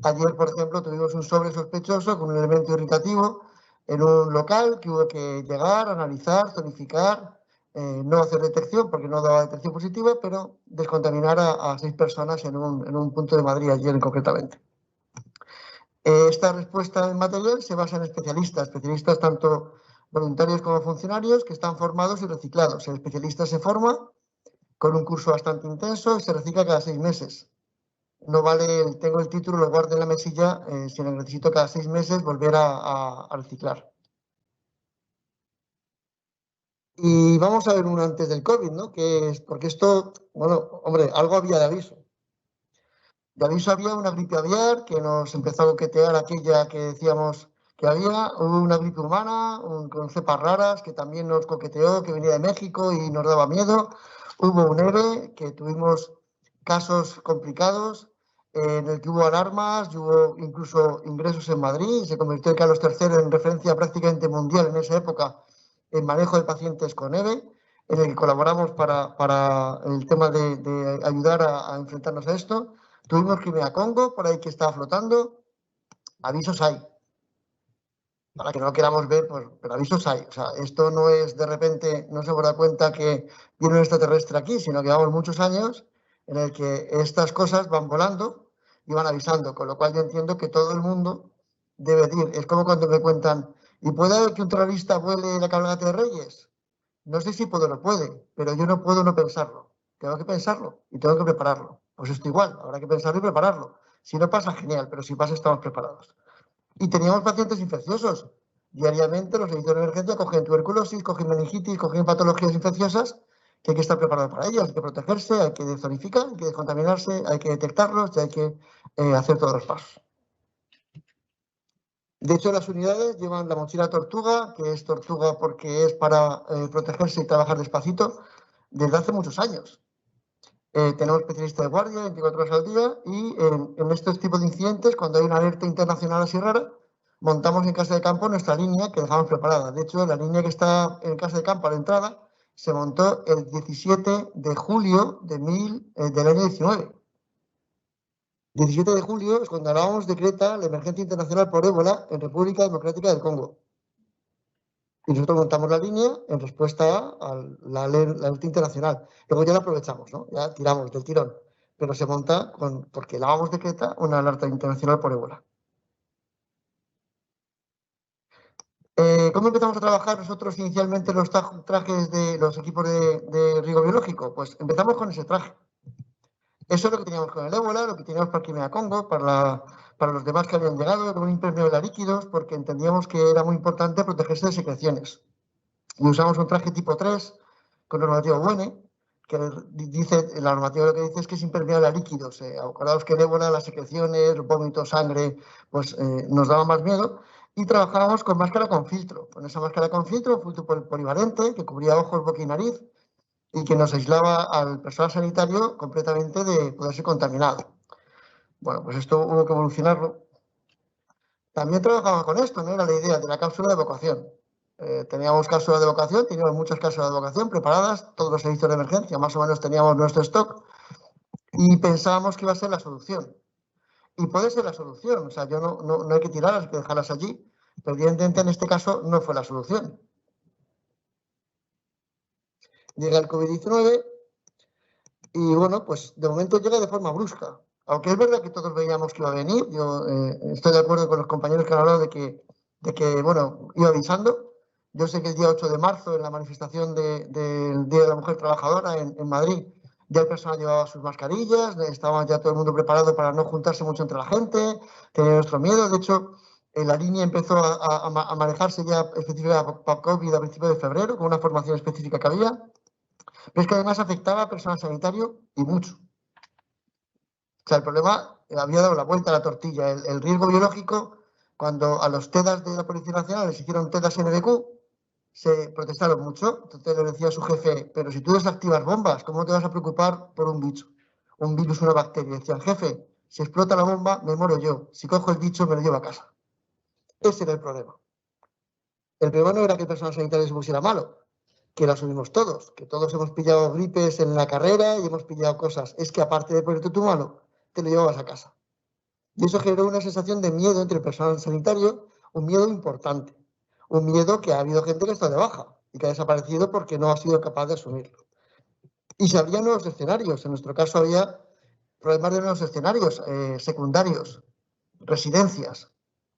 Ayer, por ejemplo, tuvimos un sobre sospechoso con un elemento irritativo en un local que hubo que llegar, analizar, zonificar, no hacer detección porque no daba detección positiva, pero descontaminar a 6 personas en un punto de Madrid, ayer concretamente. Esta respuesta en material se basa en especialistas tanto voluntarios como funcionarios que están formados y reciclados. El especialista se forma con un curso bastante intenso y se recicla cada 6 meses. No vale, tengo el título, lo guardo en la mesilla, si necesito cada 6 meses volver a reciclar. Y vamos a ver un antes del COVID, ¿no? Porque esto, bueno, hombre, algo había de aviso. De aviso había una gripe aviar que nos empezó a coquetear aquella que decíamos que había, hubo una gripe humana con cepas raras que también nos coqueteó, que venía de México y nos daba miedo. Hubo un ERE que tuvimos casos complicados en el que hubo alarmas y hubo incluso ingresos en Madrid y se convirtió en Carlos III en referencia prácticamente mundial en esa época en manejo de pacientes con ERE, en el que colaboramos para el tema de ayudar a enfrentarnos a esto. Tuvimos Crimea-Congo, por ahí que estaba flotando. Avisos hay. Para que no lo queramos ver, pues, pero avisos hay. O sea, esto no es de repente, no se hemos dado cuenta que viene un extraterrestre aquí, sino que llevamos muchos años en el que estas cosas van volando y van avisando. Con lo cual yo entiendo que todo el mundo debe ir. Es como cuando me cuentan, ¿y puede haber que un terrorista vuele la cabalgata de Reyes? No sé si puede o no puede, pero yo no puedo no pensarlo. Tengo que pensarlo y tengo que prepararlo. Pues esto igual, habrá que pensarlo y prepararlo. Si no pasa, genial, pero si pasa, estamos preparados. Y teníamos pacientes infecciosos. Diariamente los servicios de emergencia cogen tuberculosis, cogen meningitis, cogen patologías infecciosas que hay que estar preparado para ellas, hay que protegerse, hay que zonificar, hay que descontaminarse, hay que detectarlos y hay que hacer todos los pasos. De hecho, las unidades llevan la mochila tortuga, que es tortuga porque es para protegerse y trabajar despacito, desde hace muchos años. Tenemos especialistas de guardia 24 horas al día y en estos tipos de incidentes, cuando hay una alerta internacional así rara, montamos en casa de campo nuestra línea que dejamos preparada. De hecho, la línea que está en casa de campo a la entrada se montó el 17 de julio del año 19. 17 de julio es cuando la OMS decreta la emergencia internacional por ébola en República Democrática del Congo. Y nosotros montamos la línea en respuesta a la alerta internacional. Luego ya la aprovechamos, ¿no? Ya tiramos del tirón. Pero se monta porque la OMS decreta una alerta internacional por ébola. ¿Cómo empezamos a trabajar nosotros inicialmente los trajes de los equipos de riego biológico? Pues empezamos con ese traje. Eso es lo que teníamos con el ébola, lo que teníamos para Crimea-Congo, para los demás que habían llegado, con un impermeable a líquidos, porque entendíamos que era muy importante protegerse de secreciones. Y usamos un traje tipo 3 con normativo WENE, que dice, la normativa lo que dice es que es impermeable a líquidos. Acordaos que el ébola, las secreciones, vómito, sangre, pues nos daba más miedo. Y trabajábamos con máscara con filtro. Con esa máscara con filtro, polivalente, que cubría ojos, boca y nariz, y que nos aislaba al personal sanitario completamente de poder ser contaminado. Bueno, pues esto hubo que evolucionarlo. También trabajamos con esto, ¿no? Era la idea de la cápsula de evacuación. Teníamos cápsulas de evacuación, teníamos muchas cápsulas de evacuación preparadas, todos los servicios de emergencia, más o menos teníamos nuestro stock y pensábamos que iba a ser la solución. Y puede ser la solución, o sea, yo no hay que tirarlas, hay que dejarlas allí, pero evidentemente en este caso no fue la solución. Llega el COVID-19 y bueno, pues de momento llega de forma brusca. Aunque es verdad que todos veíamos que iba a venir, yo estoy de acuerdo con los compañeros que han hablado de que bueno, iba avisando. Yo sé que el día 8 de marzo, en la manifestación del Día de la Mujer Trabajadora en Madrid, ya el personal llevaba sus mascarillas, estaba ya todo el mundo preparado para no juntarse mucho entre la gente, tenía nuestro miedo. De hecho, la línea empezó a manejarse ya específica para COVID a principios de febrero, con una formación específica que había. Pero es que además afectaba al personal sanitario y mucho. O sea, el problema había dado la vuelta a la tortilla. El riesgo biológico, cuando a los TEDAS de la Policía Nacional les hicieron TEDAS NBQ, se protestaron mucho. Entonces le decía a su jefe, pero si tú desactivas bombas, ¿cómo te vas a preocupar por un bicho? Un virus, una bacteria. Decían, jefe, si explota la bomba, me muero yo. Si cojo el bicho, me lo llevo a casa. Ese era el problema. El problema no era que el personal sanitario se pusiera malo, que lo asumimos todos, que todos hemos pillado gripes en la carrera y hemos pillado cosas. Es que aparte de ponerte tu malo, te lo llevabas a casa. Y eso generó una sensación de miedo entre el personal sanitario, un miedo importante. Un miedo que ha habido gente que está de baja y que ha desaparecido porque no ha sido capaz de asumirlo. Y se abrían nuevos escenarios. En nuestro caso había problemas de nuevos escenarios secundarios, residencias,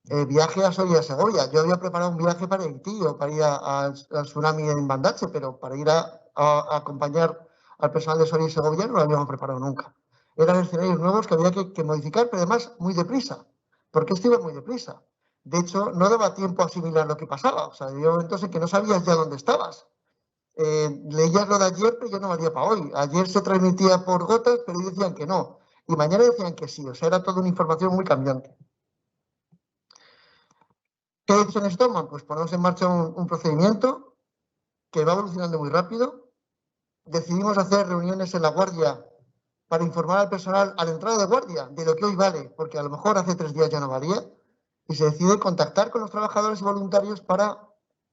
viaje a Soria, Segovia. Yo había preparado un viaje para Haití o para ir al tsunami en Bandache, pero para ir a acompañar al personal de Soria y Segovia no lo habíamos preparado nunca. Eran escenarios nuevos que había que modificar, pero además muy deprisa, porque esto iba muy deprisa. De hecho, no daba tiempo a asimilar lo que pasaba. O sea, había momentos en que no sabías ya dónde estabas. Leías lo de ayer, pero ya no valía para hoy. Ayer se transmitía por gotas, pero hoy decían que no. Y mañana decían que sí. O sea, era toda una información muy cambiante. ¿Qué decisiones toman? Pues ponemos en marcha un procedimiento que va evolucionando muy rápido. Decidimos hacer reuniones en la guardia para informar al personal a la entrada de guardia de lo que hoy vale, porque a lo mejor hace 3 días ya no valía. Y se decide contactar con los trabajadores y voluntarios para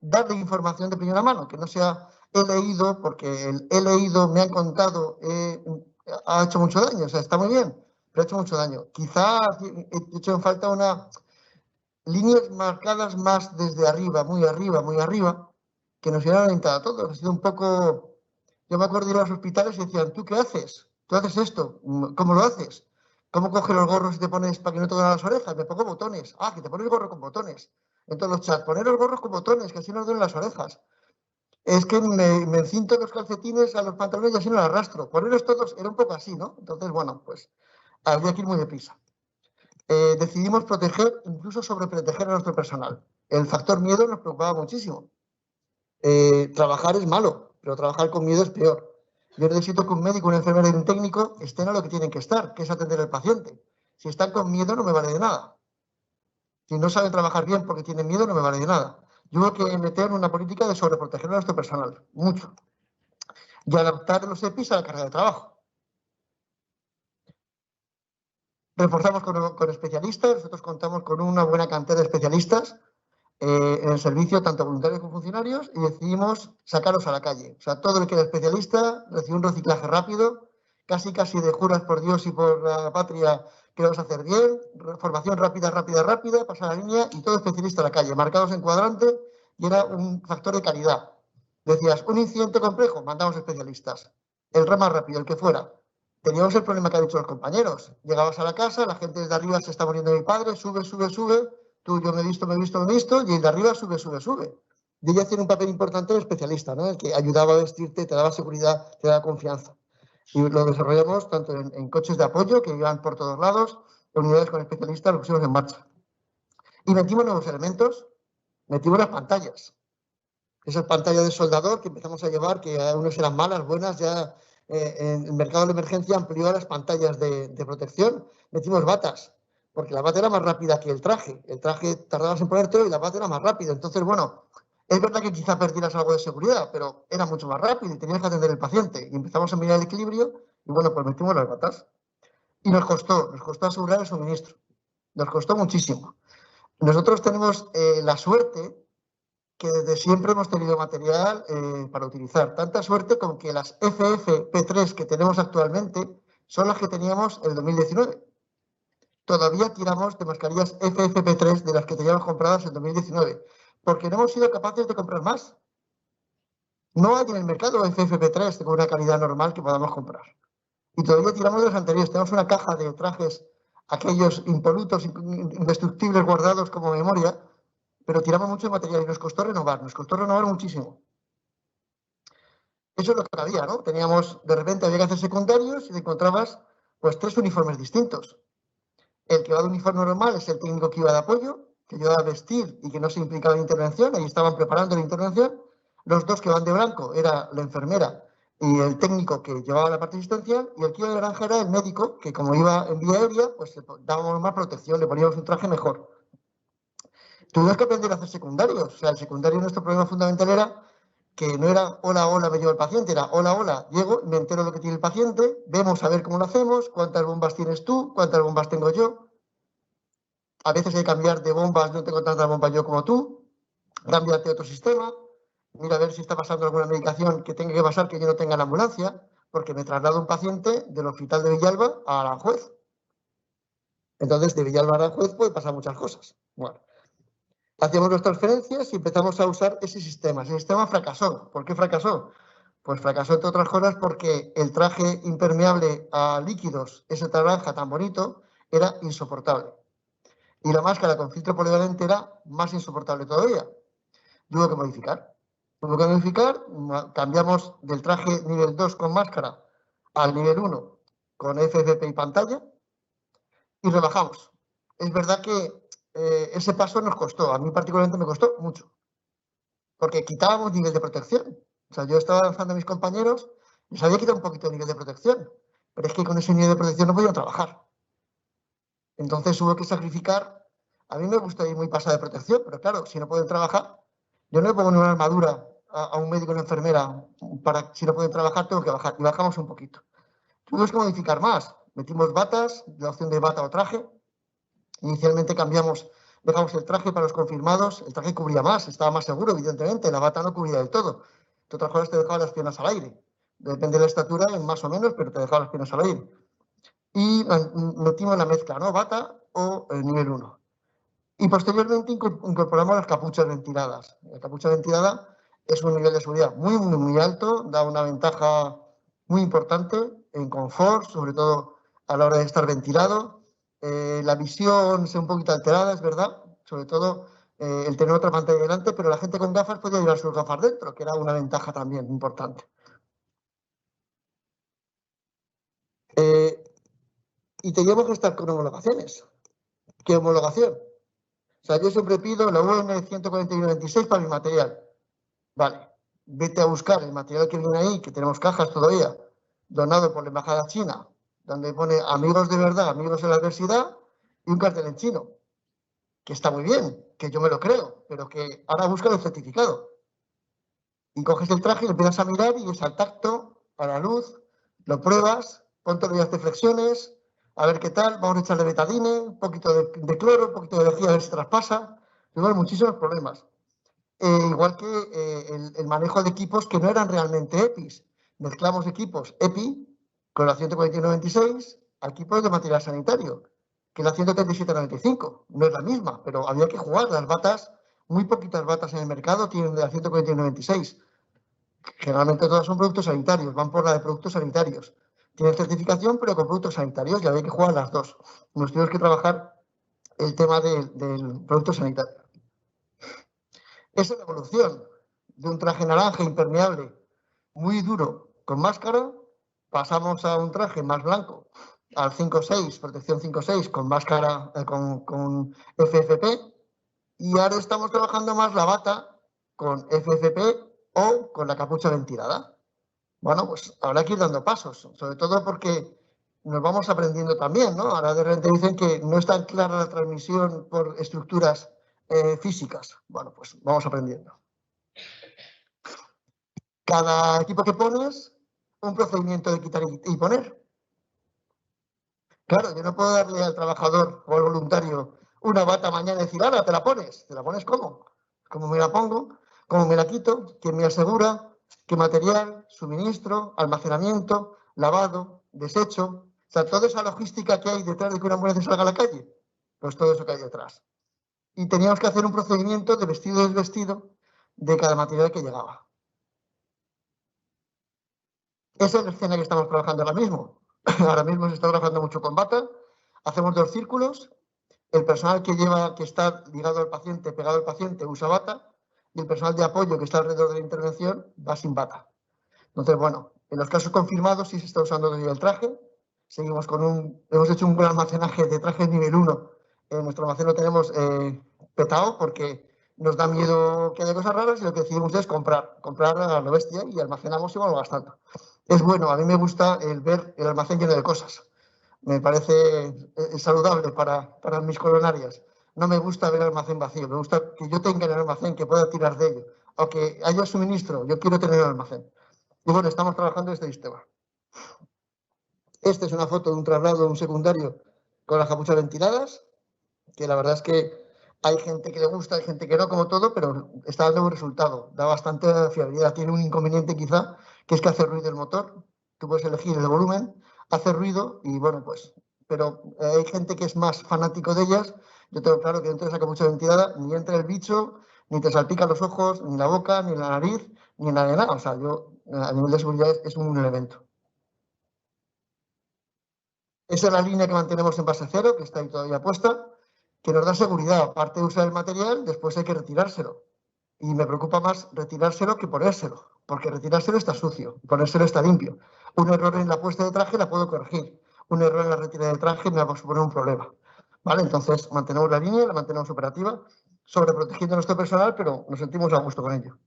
darle información de primera mano, que no sea he leído, porque el he leído, me han contado, ha hecho mucho daño. O sea, está muy bien, pero ha hecho mucho daño. Quizá he hecho en falta líneas marcadas más desde arriba, muy arriba, que nos hubieran orientado a todos. Ha sido un poco... Yo me acuerdo de ir a los hospitales y decían, ¿tú qué haces? ¿Tú haces esto? ¿Cómo lo haces? ¿Cómo coges los gorros y te pones para que no te duelen las orejas? Me pongo botones. Ah, que te pones el gorro con botones. En todos los chats, poner los gorros con botones, que así no nos duelen las orejas. Es que me encinto los calcetines a los pantalones y así no los arrastro. Ponerlos todos era un poco así, ¿no? Entonces, bueno, pues había que ir muy deprisa. Decidimos proteger, incluso sobreproteger a nuestro personal. El factor miedo nos preocupaba muchísimo. Trabajar es malo, pero trabajar con miedo es peor. Yo necesito que un médico, un enfermero y un técnico estén a lo que tienen que estar, que es atender al paciente. Si están con miedo no me vale de nada. Si no saben trabajar bien porque tienen miedo no me vale de nada. Yo tengo que meter una política de sobreproteger a nuestro personal, mucho. Y adaptar los EPIs a la carga de trabajo. Reforzamos con especialistas. Nosotros contamos con una buena cantidad de especialistas en el servicio, tanto voluntarios como funcionarios, y decidimos sacarlos a la calle. O sea, todo el que era especialista recibió un reciclaje rápido, casi de juras por Dios y por la patria que lo vamos a hacer bien, formación rápida, pasar la línea y todo especialista a la calle, marcados en cuadrante, y era un factor de calidad. Decías, un incidente complejo, mandamos especialistas. El más rápido, el que fuera. Teníamos el problema que han dicho los compañeros. Llegabas a la casa, la gente desde arriba se está muriendo mi padre, sube. Tú, yo me he visto, y el de arriba sube. Y ella tiene un papel importante de especialista, ¿no? El que ayudaba a vestirte, te daba seguridad, te daba confianza. Y lo desarrollamos tanto en coches de apoyo que iban por todos lados, en unidades con especialistas, lo pusimos en marcha. Y metimos nuevos elementos, metimos las pantallas. Esas pantallas de soldador que empezamos a llevar, que unos eran malas, buenas, ya en el mercado de emergencia amplió las pantallas de protección. Metimos batas, porque la bata era más rápida que el traje. El traje tardabas en ponértelo y la bata era más rápida. Entonces, bueno, es verdad que quizá perdieras algo de seguridad, pero era mucho más rápido y tenías que atender al paciente. Y empezamos a mirar el equilibrio y, bueno, pues metimos las batas. Y nos costó asegurar el suministro. Nos costó muchísimo. Nosotros tenemos la suerte que desde siempre hemos tenido material para utilizar. Tanta suerte con que las FFP3 que tenemos actualmente son las que teníamos en el 2019. Todavía tiramos de mascarillas FFP3 de las que teníamos compradas en 2019, porque no hemos sido capaces de comprar más. No hay en el mercado FFP3 con una calidad normal que podamos comprar. Y todavía tiramos de los anteriores. Tenemos una caja de trajes, aquellos impolutos, indestructibles, guardados como memoria, pero tiramos mucho de material y nos costó renovar muchísimo. Eso es lo que había, ¿no? De repente había que hacer secundarios y te encontrabas pues 3 uniformes distintos. El que va de uniforme normal es el técnico que iba de apoyo, que ayudaba a vestir y que no se implicaba en intervención, ahí estaban preparando la intervención. Los 2 que van de blanco era la enfermera y el técnico que llevaba la parte asistencial, y el que iba de naranja era el médico, que como iba en vía aérea, pues dábamos más protección, le poníamos un traje mejor. Tuvimos que aprender a hacer secundarios. O sea, el secundario, nuestro problema fundamental era que no era hola, me llevo el paciente, era hola, llego, me entero de lo que tiene el paciente, vemos a ver cómo lo hacemos, cuántas bombas tienes tú, cuántas bombas tengo yo. A veces hay que cambiar de bombas, no tengo tantas bombas yo como tú, cámbiate a otro sistema, mira a ver si está pasando alguna medicación que tenga que pasar que yo no tenga en la ambulancia, porque me traslado un paciente del hospital de Villalba a Aranjuez. Entonces, de Villalba a Aranjuez puede pasar muchas cosas. Bueno. hacíamos las transferencias y empezamos a usar ese sistema. Ese sistema fracasó. ¿Por qué fracasó? Pues fracasó, entre otras cosas, porque el traje impermeable a líquidos, ese naranja tan bonito, era insoportable. Y la máscara con filtro polivalente era más insoportable todavía. Tuvo que modificar. Cambiamos del traje nivel 2 con máscara al nivel 1 con FFP y pantalla y rebajamos. Es verdad que ese paso nos costó, a mí particularmente me costó mucho, porque quitábamos nivel de protección. O sea, yo estaba avanzando a mis compañeros y les había quitado un poquito de nivel de protección, pero es que con ese nivel de protección no podían trabajar. Entonces hubo que sacrificar. A mí me gusta ir muy pasada de protección, pero claro, si no pueden trabajar, yo no le pongo una armadura a un médico o una enfermera para, si no pueden trabajar, tengo que bajar. Y bajamos un poquito. Tuvimos que modificar más. Metimos batas, la opción de bata o traje. Inicialmente dejamos el traje para los confirmados. El traje cubría más, estaba más seguro, evidentemente. La bata no cubría del todo. De otras cosas te dejaba las piernas al aire. Depende de la estatura, más o menos, pero te dejaba las piernas al aire. Y metimos la mezcla, ¿no? Bata o nivel 1. Y posteriormente incorporamos las capuchas ventiladas. La capucha ventilada es un nivel de seguridad muy, muy, muy alto, da una ventaja muy importante en confort, sobre todo a la hora de estar ventilado. La visión es un poquito alterada, es verdad, sobre todo el tener otra pantalla delante, pero la gente con gafas podía llevar sus gafas dentro, que era una ventaja también importante. Y teníamos que estar con homologaciones. ¿Qué homologación? O sea, yo siempre pido la UN 141-26 para mi material. Vale, vete a buscar el material que viene ahí, que tenemos cajas todavía, donado por la Embajada China, donde pone amigos de verdad, amigos de la adversidad, y un cartel en chino, que está muy bien, que yo me lo creo, pero que ahora busca el certificado. Y coges el traje y lo empiezas a mirar y es al tacto, a la luz, lo pruebas, ponte los días de flexiones, a ver qué tal, vamos a echarle betadine, un poquito de cloro, un poquito de energía, a ver si traspasa. Igual muchísimos problemas. Igual que el manejo de equipos que no eran realmente EPIs. Mezclamos equipos EPI con la 141-96 a equipos de material sanitario, que la 137-95. No es la misma, pero había que jugar. Las batas, muy poquitas batas en el mercado tienen de la 141-96. Generalmente todas son productos sanitarios, van por la de productos sanitarios. Tienen certificación, pero con productos sanitarios, y había que jugar las dos. Nos tuvimos que trabajar el tema del producto sanitario. Esa es la evolución de un traje naranja impermeable muy duro con máscara. Pasamos a un traje más blanco, al 5.6, protección 5.6 con máscara, con FFP. Y ahora estamos trabajando más la bata con FFP o con la capucha ventilada. Bueno, pues habrá que ir dando pasos, sobre todo porque nos vamos aprendiendo también, ¿no? Ahora de repente dicen que no es tan clara la transmisión por estructuras físicas. Bueno, pues vamos aprendiendo. Cada equipo que pones, un procedimiento de quitar y poner. Claro, yo no puedo darle al trabajador o al voluntario una bata mañana y decir, ahora te la pones. ¿Te la pones cómo? ¿Cómo me la pongo? ¿Cómo me la quito? ¿Quién me asegura? ¿Qué material? Suministro, almacenamiento, lavado, desecho. O sea, toda esa logística que hay detrás de que una ambulancia salga a la calle, pues todo eso que hay detrás. Y teníamos que hacer un procedimiento de vestido y desvestido de cada material que llegaba. Esa es la escena que estamos trabajando ahora mismo. Ahora mismo se está trabajando mucho con bata. Hacemos 2 círculos. El personal que está ligado al paciente, pegado al paciente, usa bata. Y el personal de apoyo que está alrededor de la intervención va sin bata. Entonces, bueno, en los casos confirmados sí se está usando todavía el traje. Seguimos hemos hecho un buen almacenaje de trajes nivel 1. En nuestro almacén lo tenemos petado porque nos da miedo que haya cosas raras y lo que decidimos es comprar a lo bestia y almacenamos y vamos gastando. Es bueno, a mí me gusta el ver el almacén lleno de cosas. Me parece saludable para mis coronarias. No me gusta ver el almacén vacío, me gusta que yo tenga el almacén, que pueda tirar de ello. Aunque haya suministro, yo quiero tener el almacén. Y bueno, estamos trabajando en este sistema. Esta es una foto de un traslado de un secundario con las capuchas ventiladas, que la verdad es que hay gente que le gusta, hay gente que no, como todo, pero está dando un resultado. Da bastante fiabilidad. Tiene un inconveniente quizá, que es que hace ruido el motor. Tú puedes elegir el volumen, hace ruido y bueno, pues, pero hay gente que es más fanático de ellas Yo tengo claro que dentro de esa capucha ventilada ni entra el bicho, ni te salpican los ojos, ni la boca, ni la nariz, ni nada de nada. O sea, yo a nivel de seguridad es un elemento. Esa es la línea que mantenemos en base cero, que está ahí todavía puesta, que nos da seguridad. Aparte de usar el material, después hay que retirárselo. Y me preocupa más retirárselo que ponérselo, porque retirárselo está sucio, ponérselo está limpio. Un error en la puesta de traje la puedo corregir. Un error en la retirada de traje me va a suponer un problema. ¿Vale? Entonces, mantenemos la línea, la mantenemos operativa, sobreprotegiendo a nuestro personal, pero nos sentimos a gusto con ello.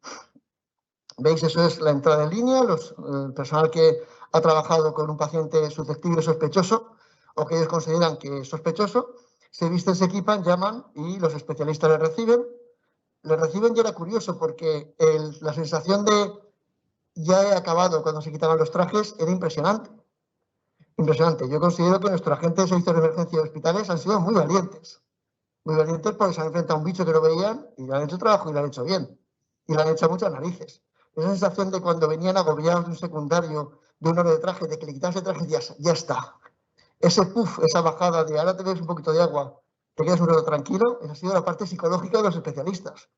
¿Veis? Eso es la entrada en línea, el personal que ha trabajado con un paciente susceptible sospechoso o que ellos consideran que es sospechoso, se visten, se equipan, llaman y los especialistas les reciben. Les reciben y era curioso porque la sensación de ya he acabado cuando se quitaban los trajes era impresionante. Impresionante. Yo considero que nuestros agentes de servicios de emergencia de hospitales han sido muy valientes. Muy valientes porque se han enfrentado a un bicho que no veían y le han hecho trabajo y lo han hecho bien. Y le han hecho muchas narices. Esa sensación de cuando venían agobiados de un secundario, de una hora de traje, de que le quitas el traje y ya está. Ese puff, esa bajada de ahora te ves un poquito de agua, te quedas un rato tranquilo, esa ha sido la parte psicológica de los especialistas.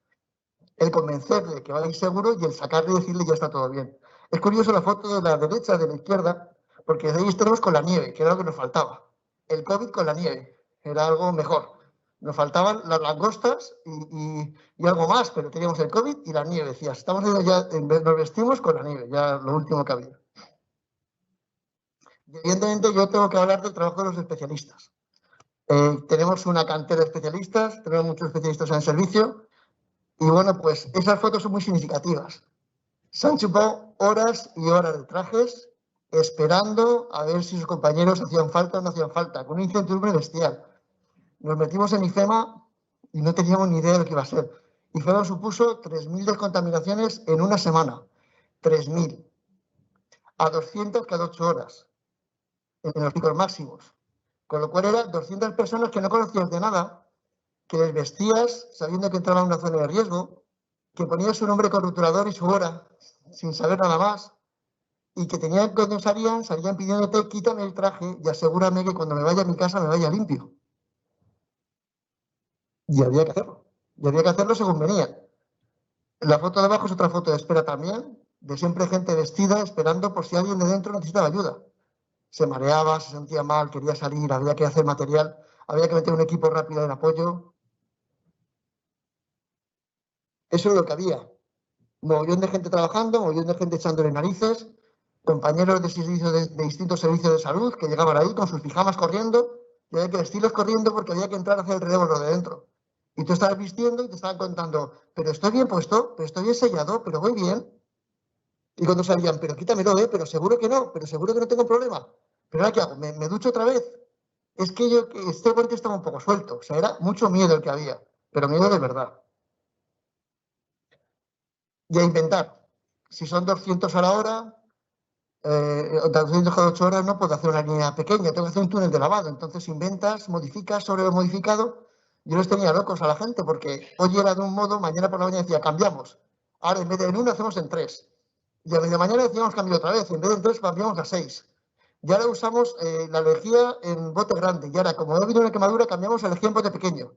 El convencerle que va a ir seguro y el sacarle y decirle ya está todo bien. Es curioso la foto de la derecha, de la izquierda, porque de ahí tenemos con la nieve, que era lo que nos faltaba. El COVID con la nieve, era algo mejor. Nos faltaban las langostas y algo más, pero teníamos el COVID y la nieve. Decías, estamos ya, nos vestimos con la nieve, ya lo último que había. Y evidentemente yo tengo que hablar del trabajo de los especialistas. Tenemos una cantera de especialistas, tenemos muchos especialistas en servicio y bueno, pues esas fotos son muy significativas. Se han chupado horas y horas de trajes esperando a ver si sus compañeros hacían falta o no hacían falta, con una incertidumbre bestial. Nos metimos en IFEMA y no teníamos ni idea de lo que iba a ser. IFEMA supuso 3.000 descontaminaciones en una semana. 3.000. A 200 cada 8 horas. En los picos máximos. Con lo cual eran 200 personas que no conocías de nada, que les vestías sabiendo que entraban en una zona de riesgo, que ponías su nombre con rotulador y su hora, sin saber nada más, y que tenían, cuando salían pidiéndote, quítame el traje y asegúrame que cuando me vaya a mi casa me vaya limpio. Y había que hacerlo. Y había que hacerlo según venían. La foto de abajo es otra foto de espera también, de siempre gente vestida esperando por si alguien de dentro necesitaba ayuda. Se mareaba, se sentía mal, quería salir, había que hacer material, había que meter un equipo rápido en apoyo. Eso es lo que había. Mogollón de gente trabajando, mogollón de gente echándole narices, compañeros de distintos servicios de salud que llegaban ahí con sus pijamas corriendo y había que vestirlos corriendo porque había que entrar a hacer el relevo lo de dentro. Y tú estabas vistiendo y te estaban contando, pero estoy bien puesto, pero estoy bien sellado, pero voy bien. Y cuando salían, pero quítamelo, pero seguro que no tengo problema. Pero ahora, ¿qué hago? ¿Me ducho otra vez? Es que este guante estaba un poco suelto. O sea, era mucho miedo el que había, pero miedo de verdad. Y a inventar. Si son 200 a la hora, 200 cada 8 horas, no puedo hacer una línea pequeña, tengo que hacer un túnel de lavado. Entonces inventas, modificas sobre lo modificado. Yo los tenía locos a la gente porque hoy era de un modo, mañana por la mañana decía, cambiamos. Ahora en vez de en 1 hacemos en 3. Y a media mañana decíamos cambio otra vez, y en vez de en 3 cambiamos a 6. Y ahora usamos la lejía en bote grande. Y ahora, como ha habido una quemadura, cambiamos la lejía en bote pequeño.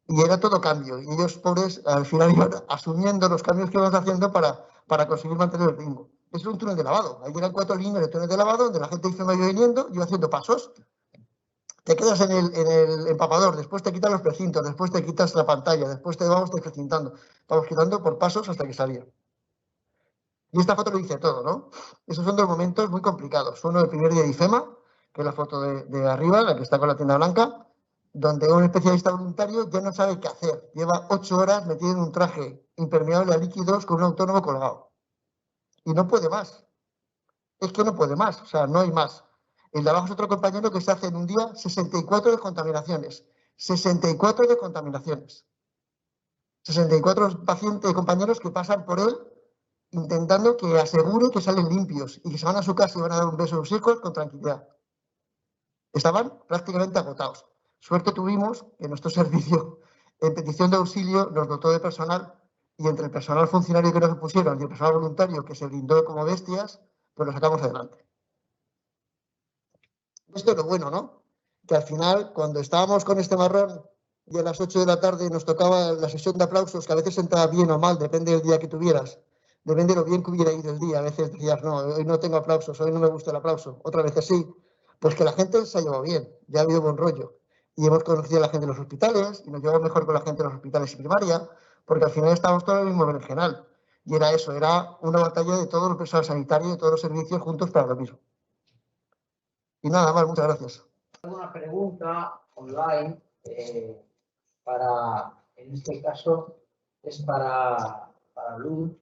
Y era todo cambio. Y ellos, pobres, al final iban asumiendo los cambios que íbamos haciendo para conseguir mantener el ritmo. Es un túnel de lavado. Ahí eran 4 líneas de túnel de lavado donde la gente iba viniendo, iba haciendo pasos. Te quedas en el empapador, después te quitas los precintos, después te quitas la pantalla, después te vamos desprecintando. Vamos quitando por pasos hasta que salía. Y esta foto lo dice todo, ¿no? Esos son 2 momentos muy complicados. Uno, el primer día de IFEMA, que es la foto de arriba, la que está con la tienda blanca, donde un especialista voluntario ya no sabe qué hacer. Lleva 8 horas metido en un traje impermeable a líquidos con un autónomo colgado. Y no puede más. Es que no puede más, o sea, no hay más. El de abajo es otro compañero que se hace en un día 64 descontaminaciones. 64 descontaminaciones. 64 pacientes, compañeros que pasan por él intentando que asegure que salen limpios y que se van a su casa y van a dar un beso a sus hijos con tranquilidad. Estaban prácticamente agotados. Suerte tuvimos que nuestro servicio, en petición de auxilio, nos dotó de personal y entre el personal funcionario que nos pusieron y el personal voluntario que se brindó como bestias, pues lo sacamos adelante. Esto es lo bueno, ¿no? Que al final, cuando estábamos con este marrón y a las 8 de la tarde nos tocaba la sesión de aplausos, que a veces entraba bien o mal, depende del día que tuvieras, depende de lo bien que hubiera ido el día. A veces decías, no, hoy no tengo aplausos, hoy no me gusta el aplauso, otras veces sí. Pues que la gente se ha llevado bien, ya ha habido buen rollo. Y hemos conocido a la gente de los hospitales y nos llevamos mejor con la gente de los hospitales y primaria, porque al final estábamos todos en el mismo berenjenal. Y era eso, era una batalla de todo el personal sanitario y de todos los servicios juntos para lo mismo. Y nada más, muchas gracias. Una pregunta online en este caso es para Luz,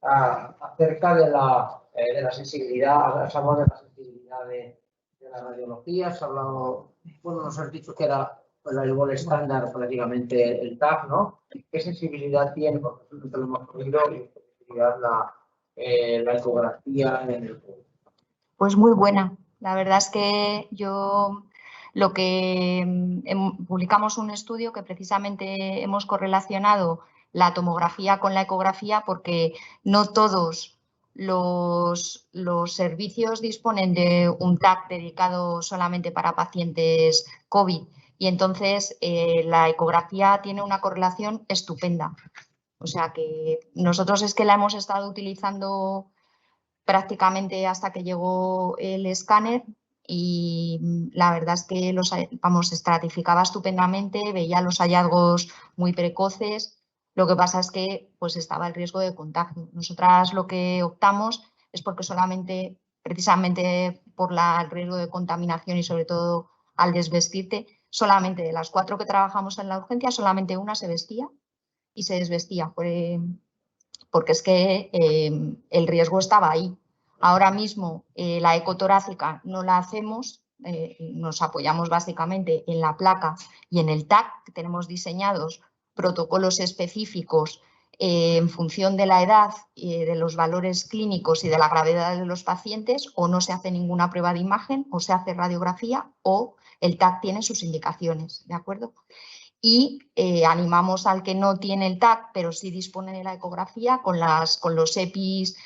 acerca de la sensibilidad, has hablado de la sensibilidad de la radiología, has hablado, bueno, nos has dicho que era el estándar prácticamente el TAC, ¿no? ¿Qué sensibilidad tiene? Porque nosotros lo hemos oído, ¿qué sensibilidad la ecografía en el COVID? Pues muy buena. La verdad es que publicamos un estudio que precisamente hemos correlacionado la tomografía con la ecografía porque no todos los servicios disponen de un TAC dedicado solamente para pacientes COVID y entonces la ecografía tiene una correlación estupenda. O sea que nosotros es que la hemos estado utilizando prácticamente hasta que llegó el escáner y la verdad es que estratificaba estupendamente, veía los hallazgos muy precoces. Lo que pasa es que pues estaba el riesgo de contagio. Nosotras lo que optamos es porque solamente, precisamente por el riesgo de contaminación y sobre todo al desvestirte, solamente de las 4 que trabajamos en la urgencia, solamente una se vestía y se desvestía, porque es que el riesgo estaba ahí. Ahora mismo la ecotorácica no la hacemos, nos apoyamos básicamente en la placa y en el TAC, que tenemos diseñados protocolos específicos en función de la edad, de los valores clínicos y de la gravedad de los pacientes, o no se hace ninguna prueba de imagen, o se hace radiografía, o el TAC tiene sus indicaciones, ¿de acuerdo? Y animamos al que no tiene el TAC, pero sí dispone de la ecografía, con los EPIs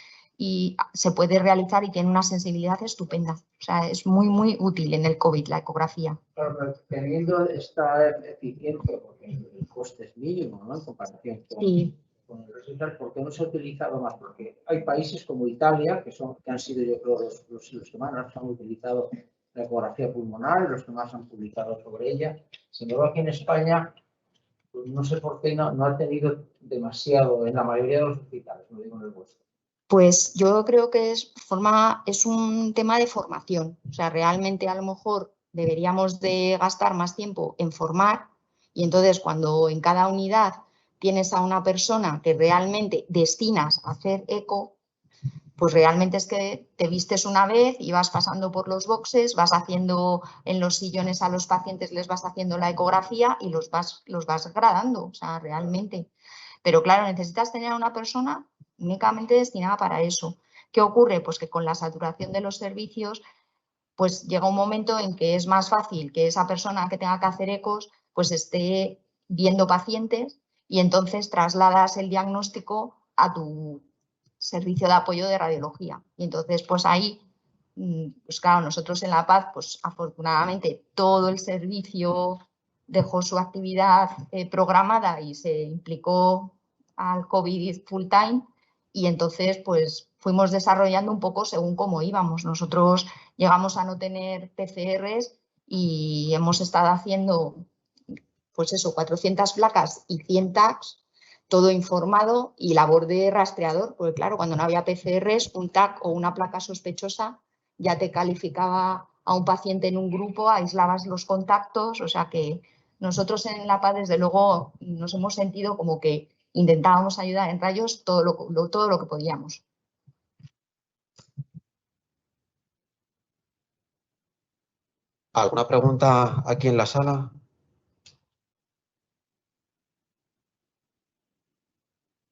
y se puede realizar y tiene una sensibilidad estupenda. O sea, es muy, muy útil en el COVID la ecografía. Claro, pero teniendo esta eficiencia, porque el coste es mínimo, ¿no? En comparación con el resultado, ¿por qué no se ha utilizado más? Porque hay países como Italia, que han sido, yo creo, los que más han utilizado la ecografía pulmonar, los que más han publicado sobre ella. Sin embargo, aquí en España, pues no sé por qué no ha tenido demasiado en la mayoría de los hospitales, no digo en el vuestro. Pues yo creo que es un tema de formación. O sea, realmente a lo mejor deberíamos de gastar más tiempo en formar y entonces cuando en cada unidad tienes a una persona que realmente destinas a hacer eco, pues realmente es que te vistes una vez y vas pasando por los boxes, vas haciendo en los sillones a los pacientes, les vas haciendo la ecografía y los vas gradando, o sea, realmente. Pero claro, necesitas tener a una persona únicamente destinada para eso. ¿Qué ocurre? Pues que con la saturación de los servicios, pues llega un momento en que es más fácil que esa persona que tenga que hacer ecos, pues esté viendo pacientes y entonces trasladas el diagnóstico a tu servicio de apoyo de radiología. Y entonces, pues ahí, pues claro, nosotros en La Paz, pues afortunadamente todo el servicio dejó su actividad programada y se implicó al COVID full time y entonces, pues fuimos desarrollando un poco según cómo íbamos. Nosotros llegamos a no tener PCRs y hemos estado haciendo, pues eso, 400 placas y 100 tags, todo informado y labor de rastreador, porque claro, cuando no había PCRs, un tag o una placa sospechosa ya te calificaba a un paciente en un grupo, aislabas los contactos, o sea que nosotros en La Paz, desde luego, nos hemos sentido como que intentábamos ayudar en rayos todo lo que podíamos. ¿Alguna pregunta aquí en la sala?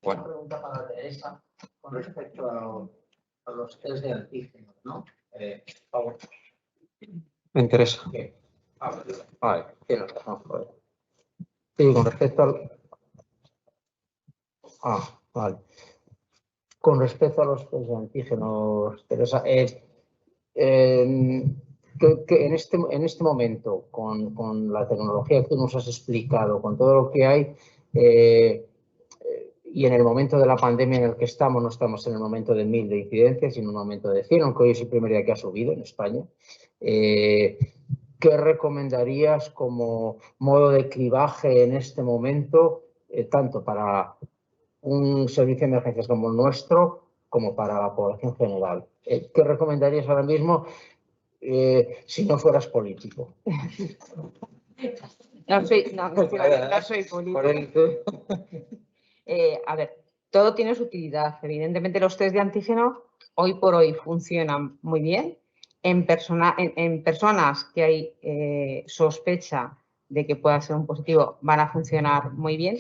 Bueno. Una pregunta para Teresa con respecto a los test de antígenos, ¿no? Por favor. Me interesa. ¿Qué? Vale, ¿qué nos dejamos por ahí? Sí, con respecto al... vale. Con respecto a los test de antígenos, Teresa, que en este momento, con la tecnología que tú nos has explicado, con todo lo que hay, y en el momento de la pandemia en el que estamos, no estamos en el momento de 1000 de incidencias, sino en un momento de 100, aunque hoy es el primer día que ha subido en España, ¿qué recomendarías como modo de cribaje en este momento, tanto para un servicio de emergencias como el nuestro, como para la población general? ¿Qué recomendarías ahora mismo si no fueras político? No soy político. A ver, todo tiene su utilidad. Evidentemente los test de antígeno hoy por hoy funcionan muy bien. En personas que hay sospecha de que pueda ser un positivo van a funcionar muy bien.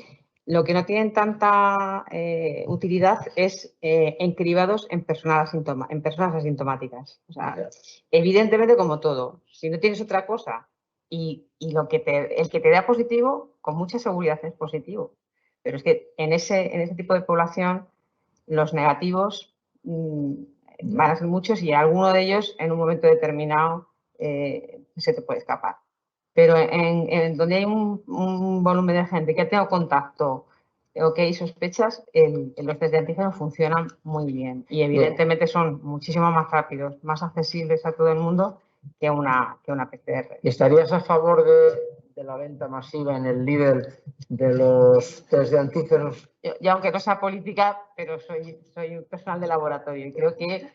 Lo que no tienen tanta utilidad es en cribados en personas asintomáticas. O sea, evidentemente, como todo, si no tienes otra cosa y el que te da positivo, con mucha seguridad es positivo. Pero es que en ese tipo de población los negativos van a ser muchos y alguno de ellos en un momento determinado se te puede escapar. Pero en donde hay un volumen de gente que ha tenido contacto o que hay sospechas, los test de antígeno funcionan muy bien y evidentemente son muchísimo más rápidos, más accesibles a todo el mundo que una PCR. ¿Estarías a favor de la venta masiva en el Lidl de los test de antígenos? Yo aunque no sea política, pero soy personal de laboratorio y creo que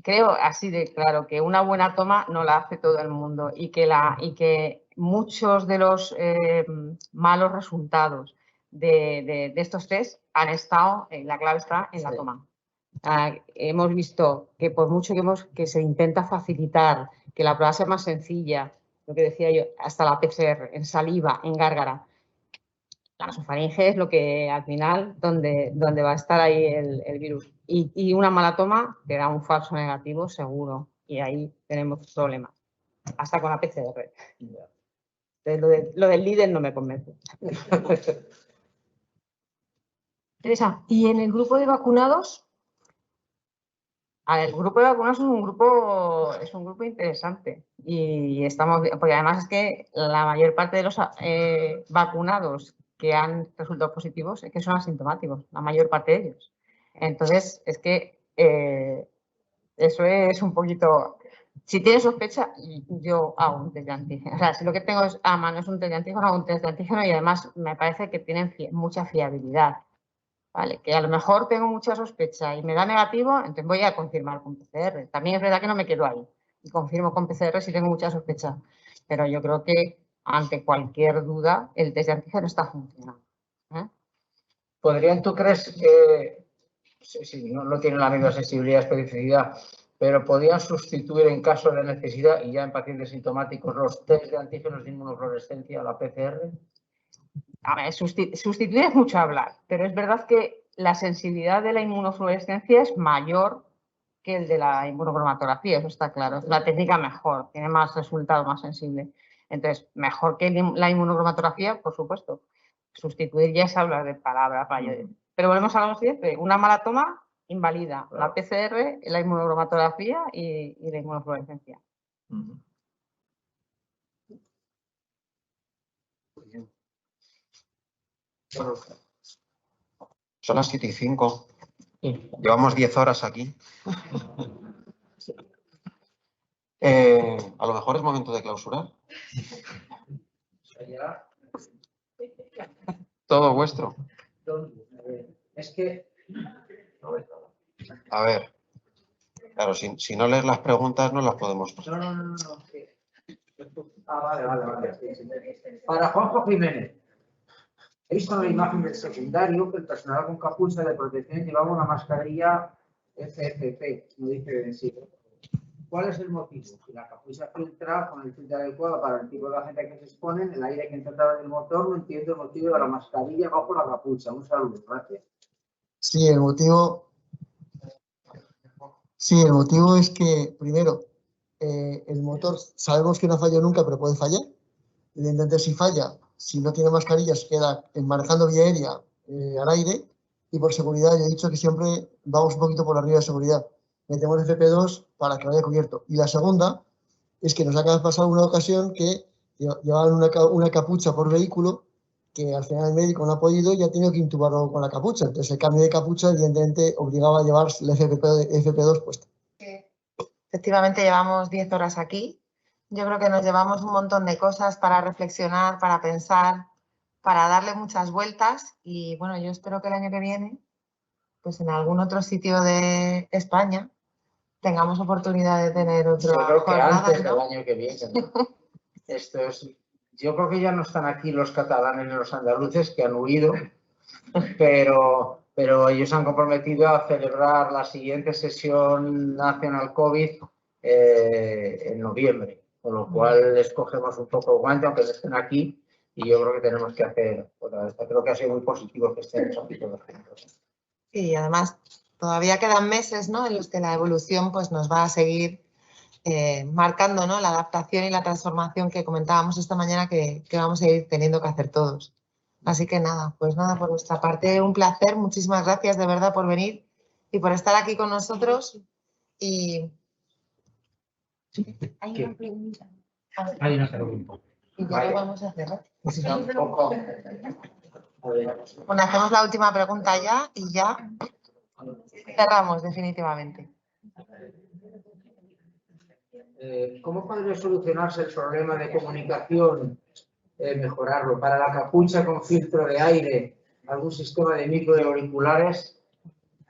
creo así de claro que una buena toma no la hace todo el mundo y que muchos de los malos resultados de estos test han estado, la clave está en la toma. Hemos visto que por mucho que se intenta facilitar, que la prueba sea más sencilla, lo que decía yo, hasta la PCR, en saliva, en gárgara, la nasofaringe es lo que al final, donde va a estar ahí el virus. Y una mala toma te da un falso negativo seguro y ahí tenemos problemas, hasta con la PCR. Lo del líder no me convence. Teresa, ¿y en el grupo de vacunados? El grupo de vacunados es un grupo interesante y porque además es que la mayor parte de los vacunados que han resultado positivos es que son asintomáticos, la mayor parte de ellos. Entonces, es que eso es un poquito... Si tienes sospecha, yo hago un test de antígeno. O sea, si lo que tengo a mano es un test de antígeno, hago un test de antígeno y además me parece que tienen mucha fiabilidad. Vale, que a lo mejor tengo mucha sospecha y me da negativo, entonces voy a confirmar con PCR. También es verdad que no me quedo ahí y confirmo con PCR si tengo mucha sospecha. Pero yo creo que ante cualquier duda el test de antígeno está funcionando. ¿Podrían, tú crees que, si no tienen la misma sensibilidad y especificidad, pero podrían sustituir en caso de necesidad y ya en pacientes sintomáticos los test de antígenos de inmunofluorescencia a la PCR? A ver, sustituir es mucho hablar, pero es verdad que la sensibilidad de la inmunofluorescencia es mayor que el de la inmunocromatografía, eso está claro. Es la técnica mejor, tiene más resultado, más sensible. Entonces, mejor que la inmunocromatografía, por supuesto. Sustituir ya es hablar de palabra. Pero volvemos a lo siguiente, una mala toma invalida la PCR, la inmunocromatografía y la inmunofluorescencia. Son las 7:05. Llevamos 10 horas aquí. A lo mejor es momento de clausurar. Todo vuestro. Es que... A ver. Claro, si no lees las preguntas no las podemos... No. Vale. Para Juanjo Jiménez. He visto en la imagen del secundario que el personal con capucha de protección llevaba una mascarilla FFP, no dice sí. ¿Cuál es el motivo? Si la capucha filtra con el filtro adecuado para el tipo de gente que se expone, el aire que entra a través del motor, no entiendo el motivo de la mascarilla bajo la capucha. Un saludo, gracias. Sí, el motivo es que, primero, el motor sabemos que no falla nunca, pero puede fallar. Evidentemente, si falla, si no tiene mascarilla, se queda manejando vía aérea al aire. Y por seguridad, yo he dicho que siempre vamos un poquito por arriba de seguridad. metemos FP2 para que vaya cubierto. Y la segunda es que nos ha pasado una ocasión que llevaban una capucha por vehículo, que al final el médico no ha podido y ha tenido que intubarlo con la capucha. Entonces el cambio de capucha evidentemente obligaba a llevar la FP2 puesta. Efectivamente llevamos 10 horas aquí. Yo creo que nos llevamos un montón de cosas para reflexionar, para pensar, para darle muchas vueltas y bueno, yo espero que el año que viene, pues en algún otro sitio de España, tengamos oportunidad de tener otra Yo creo que jornada, antes ¿no? del año que viene, ¿no? Yo creo que ya no están aquí los catalanes ni los andaluces que han huido, pero ellos han comprometido a celebrar la siguiente sesión nacional COVID en noviembre, con lo cual les cogemos un poco el guante, aunque no estén aquí, y yo creo que tenemos que hacer otra vez. Creo que ha sido muy positivo que estén aquí todos juntos. Y además todavía quedan meses, ¿no?, en los que la evolución pues, nos va a seguir marcando, ¿no?, la adaptación y la transformación que comentábamos esta mañana que vamos a ir teniendo que hacer todos. Así que nada, pues nada, por nuestra parte un placer. Muchísimas gracias de verdad por venir y por estar aquí con nosotros. Y... Hay una pregunta. Hay una pregunta. Y ya lo vamos a hacer, ¿no? Bueno, hacemos la última pregunta ya y ya cerramos definitivamente. ¿Cómo podría solucionarse el problema de comunicación, mejorarlo? Para la capucha con filtro de aire, algún sistema de microauriculares.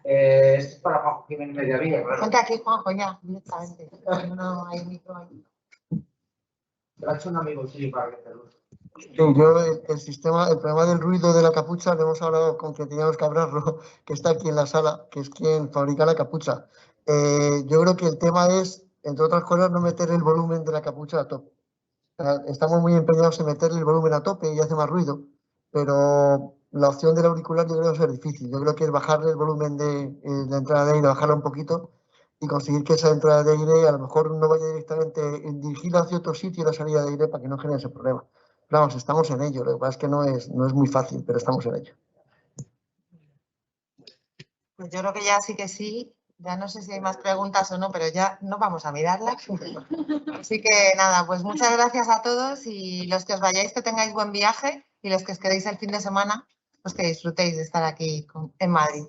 Esto es para Juanjo Jiménez Mediavilla, claro. Ponte aquí, Juanjo, ya, directamente. No hay micro ahí. Lo ha hecho un amigo tuyo para que te lo... Sí, yo el problema del ruido de la capucha lo hemos hablado con quien teníamos que hablarlo, que está aquí en la sala, que es quien fabrica la capucha. Yo creo que el tema es, entre otras cosas, no meter el volumen de la capucha a tope. Estamos muy empeñados en meterle el volumen a tope y hace más ruido, pero la opción del auricular yo creo que va a ser difícil. Yo creo que es bajarle el volumen de la entrada de aire, bajarla un poquito y conseguir que esa entrada de aire a lo mejor no vaya directamente dirigida hacia otro sitio y la salida de aire para que no genere ese problema. Vamos, estamos en ello, lo que pasa es que no es muy fácil, pero estamos en ello. Pues yo creo que ya sí que sí, ya no sé si hay más preguntas o no, pero ya no vamos a mirarlas. Así que nada, pues muchas gracias a todos y los que os vayáis que tengáis buen viaje y los que os quedéis el fin de semana, pues que disfrutéis de estar aquí en Madrid.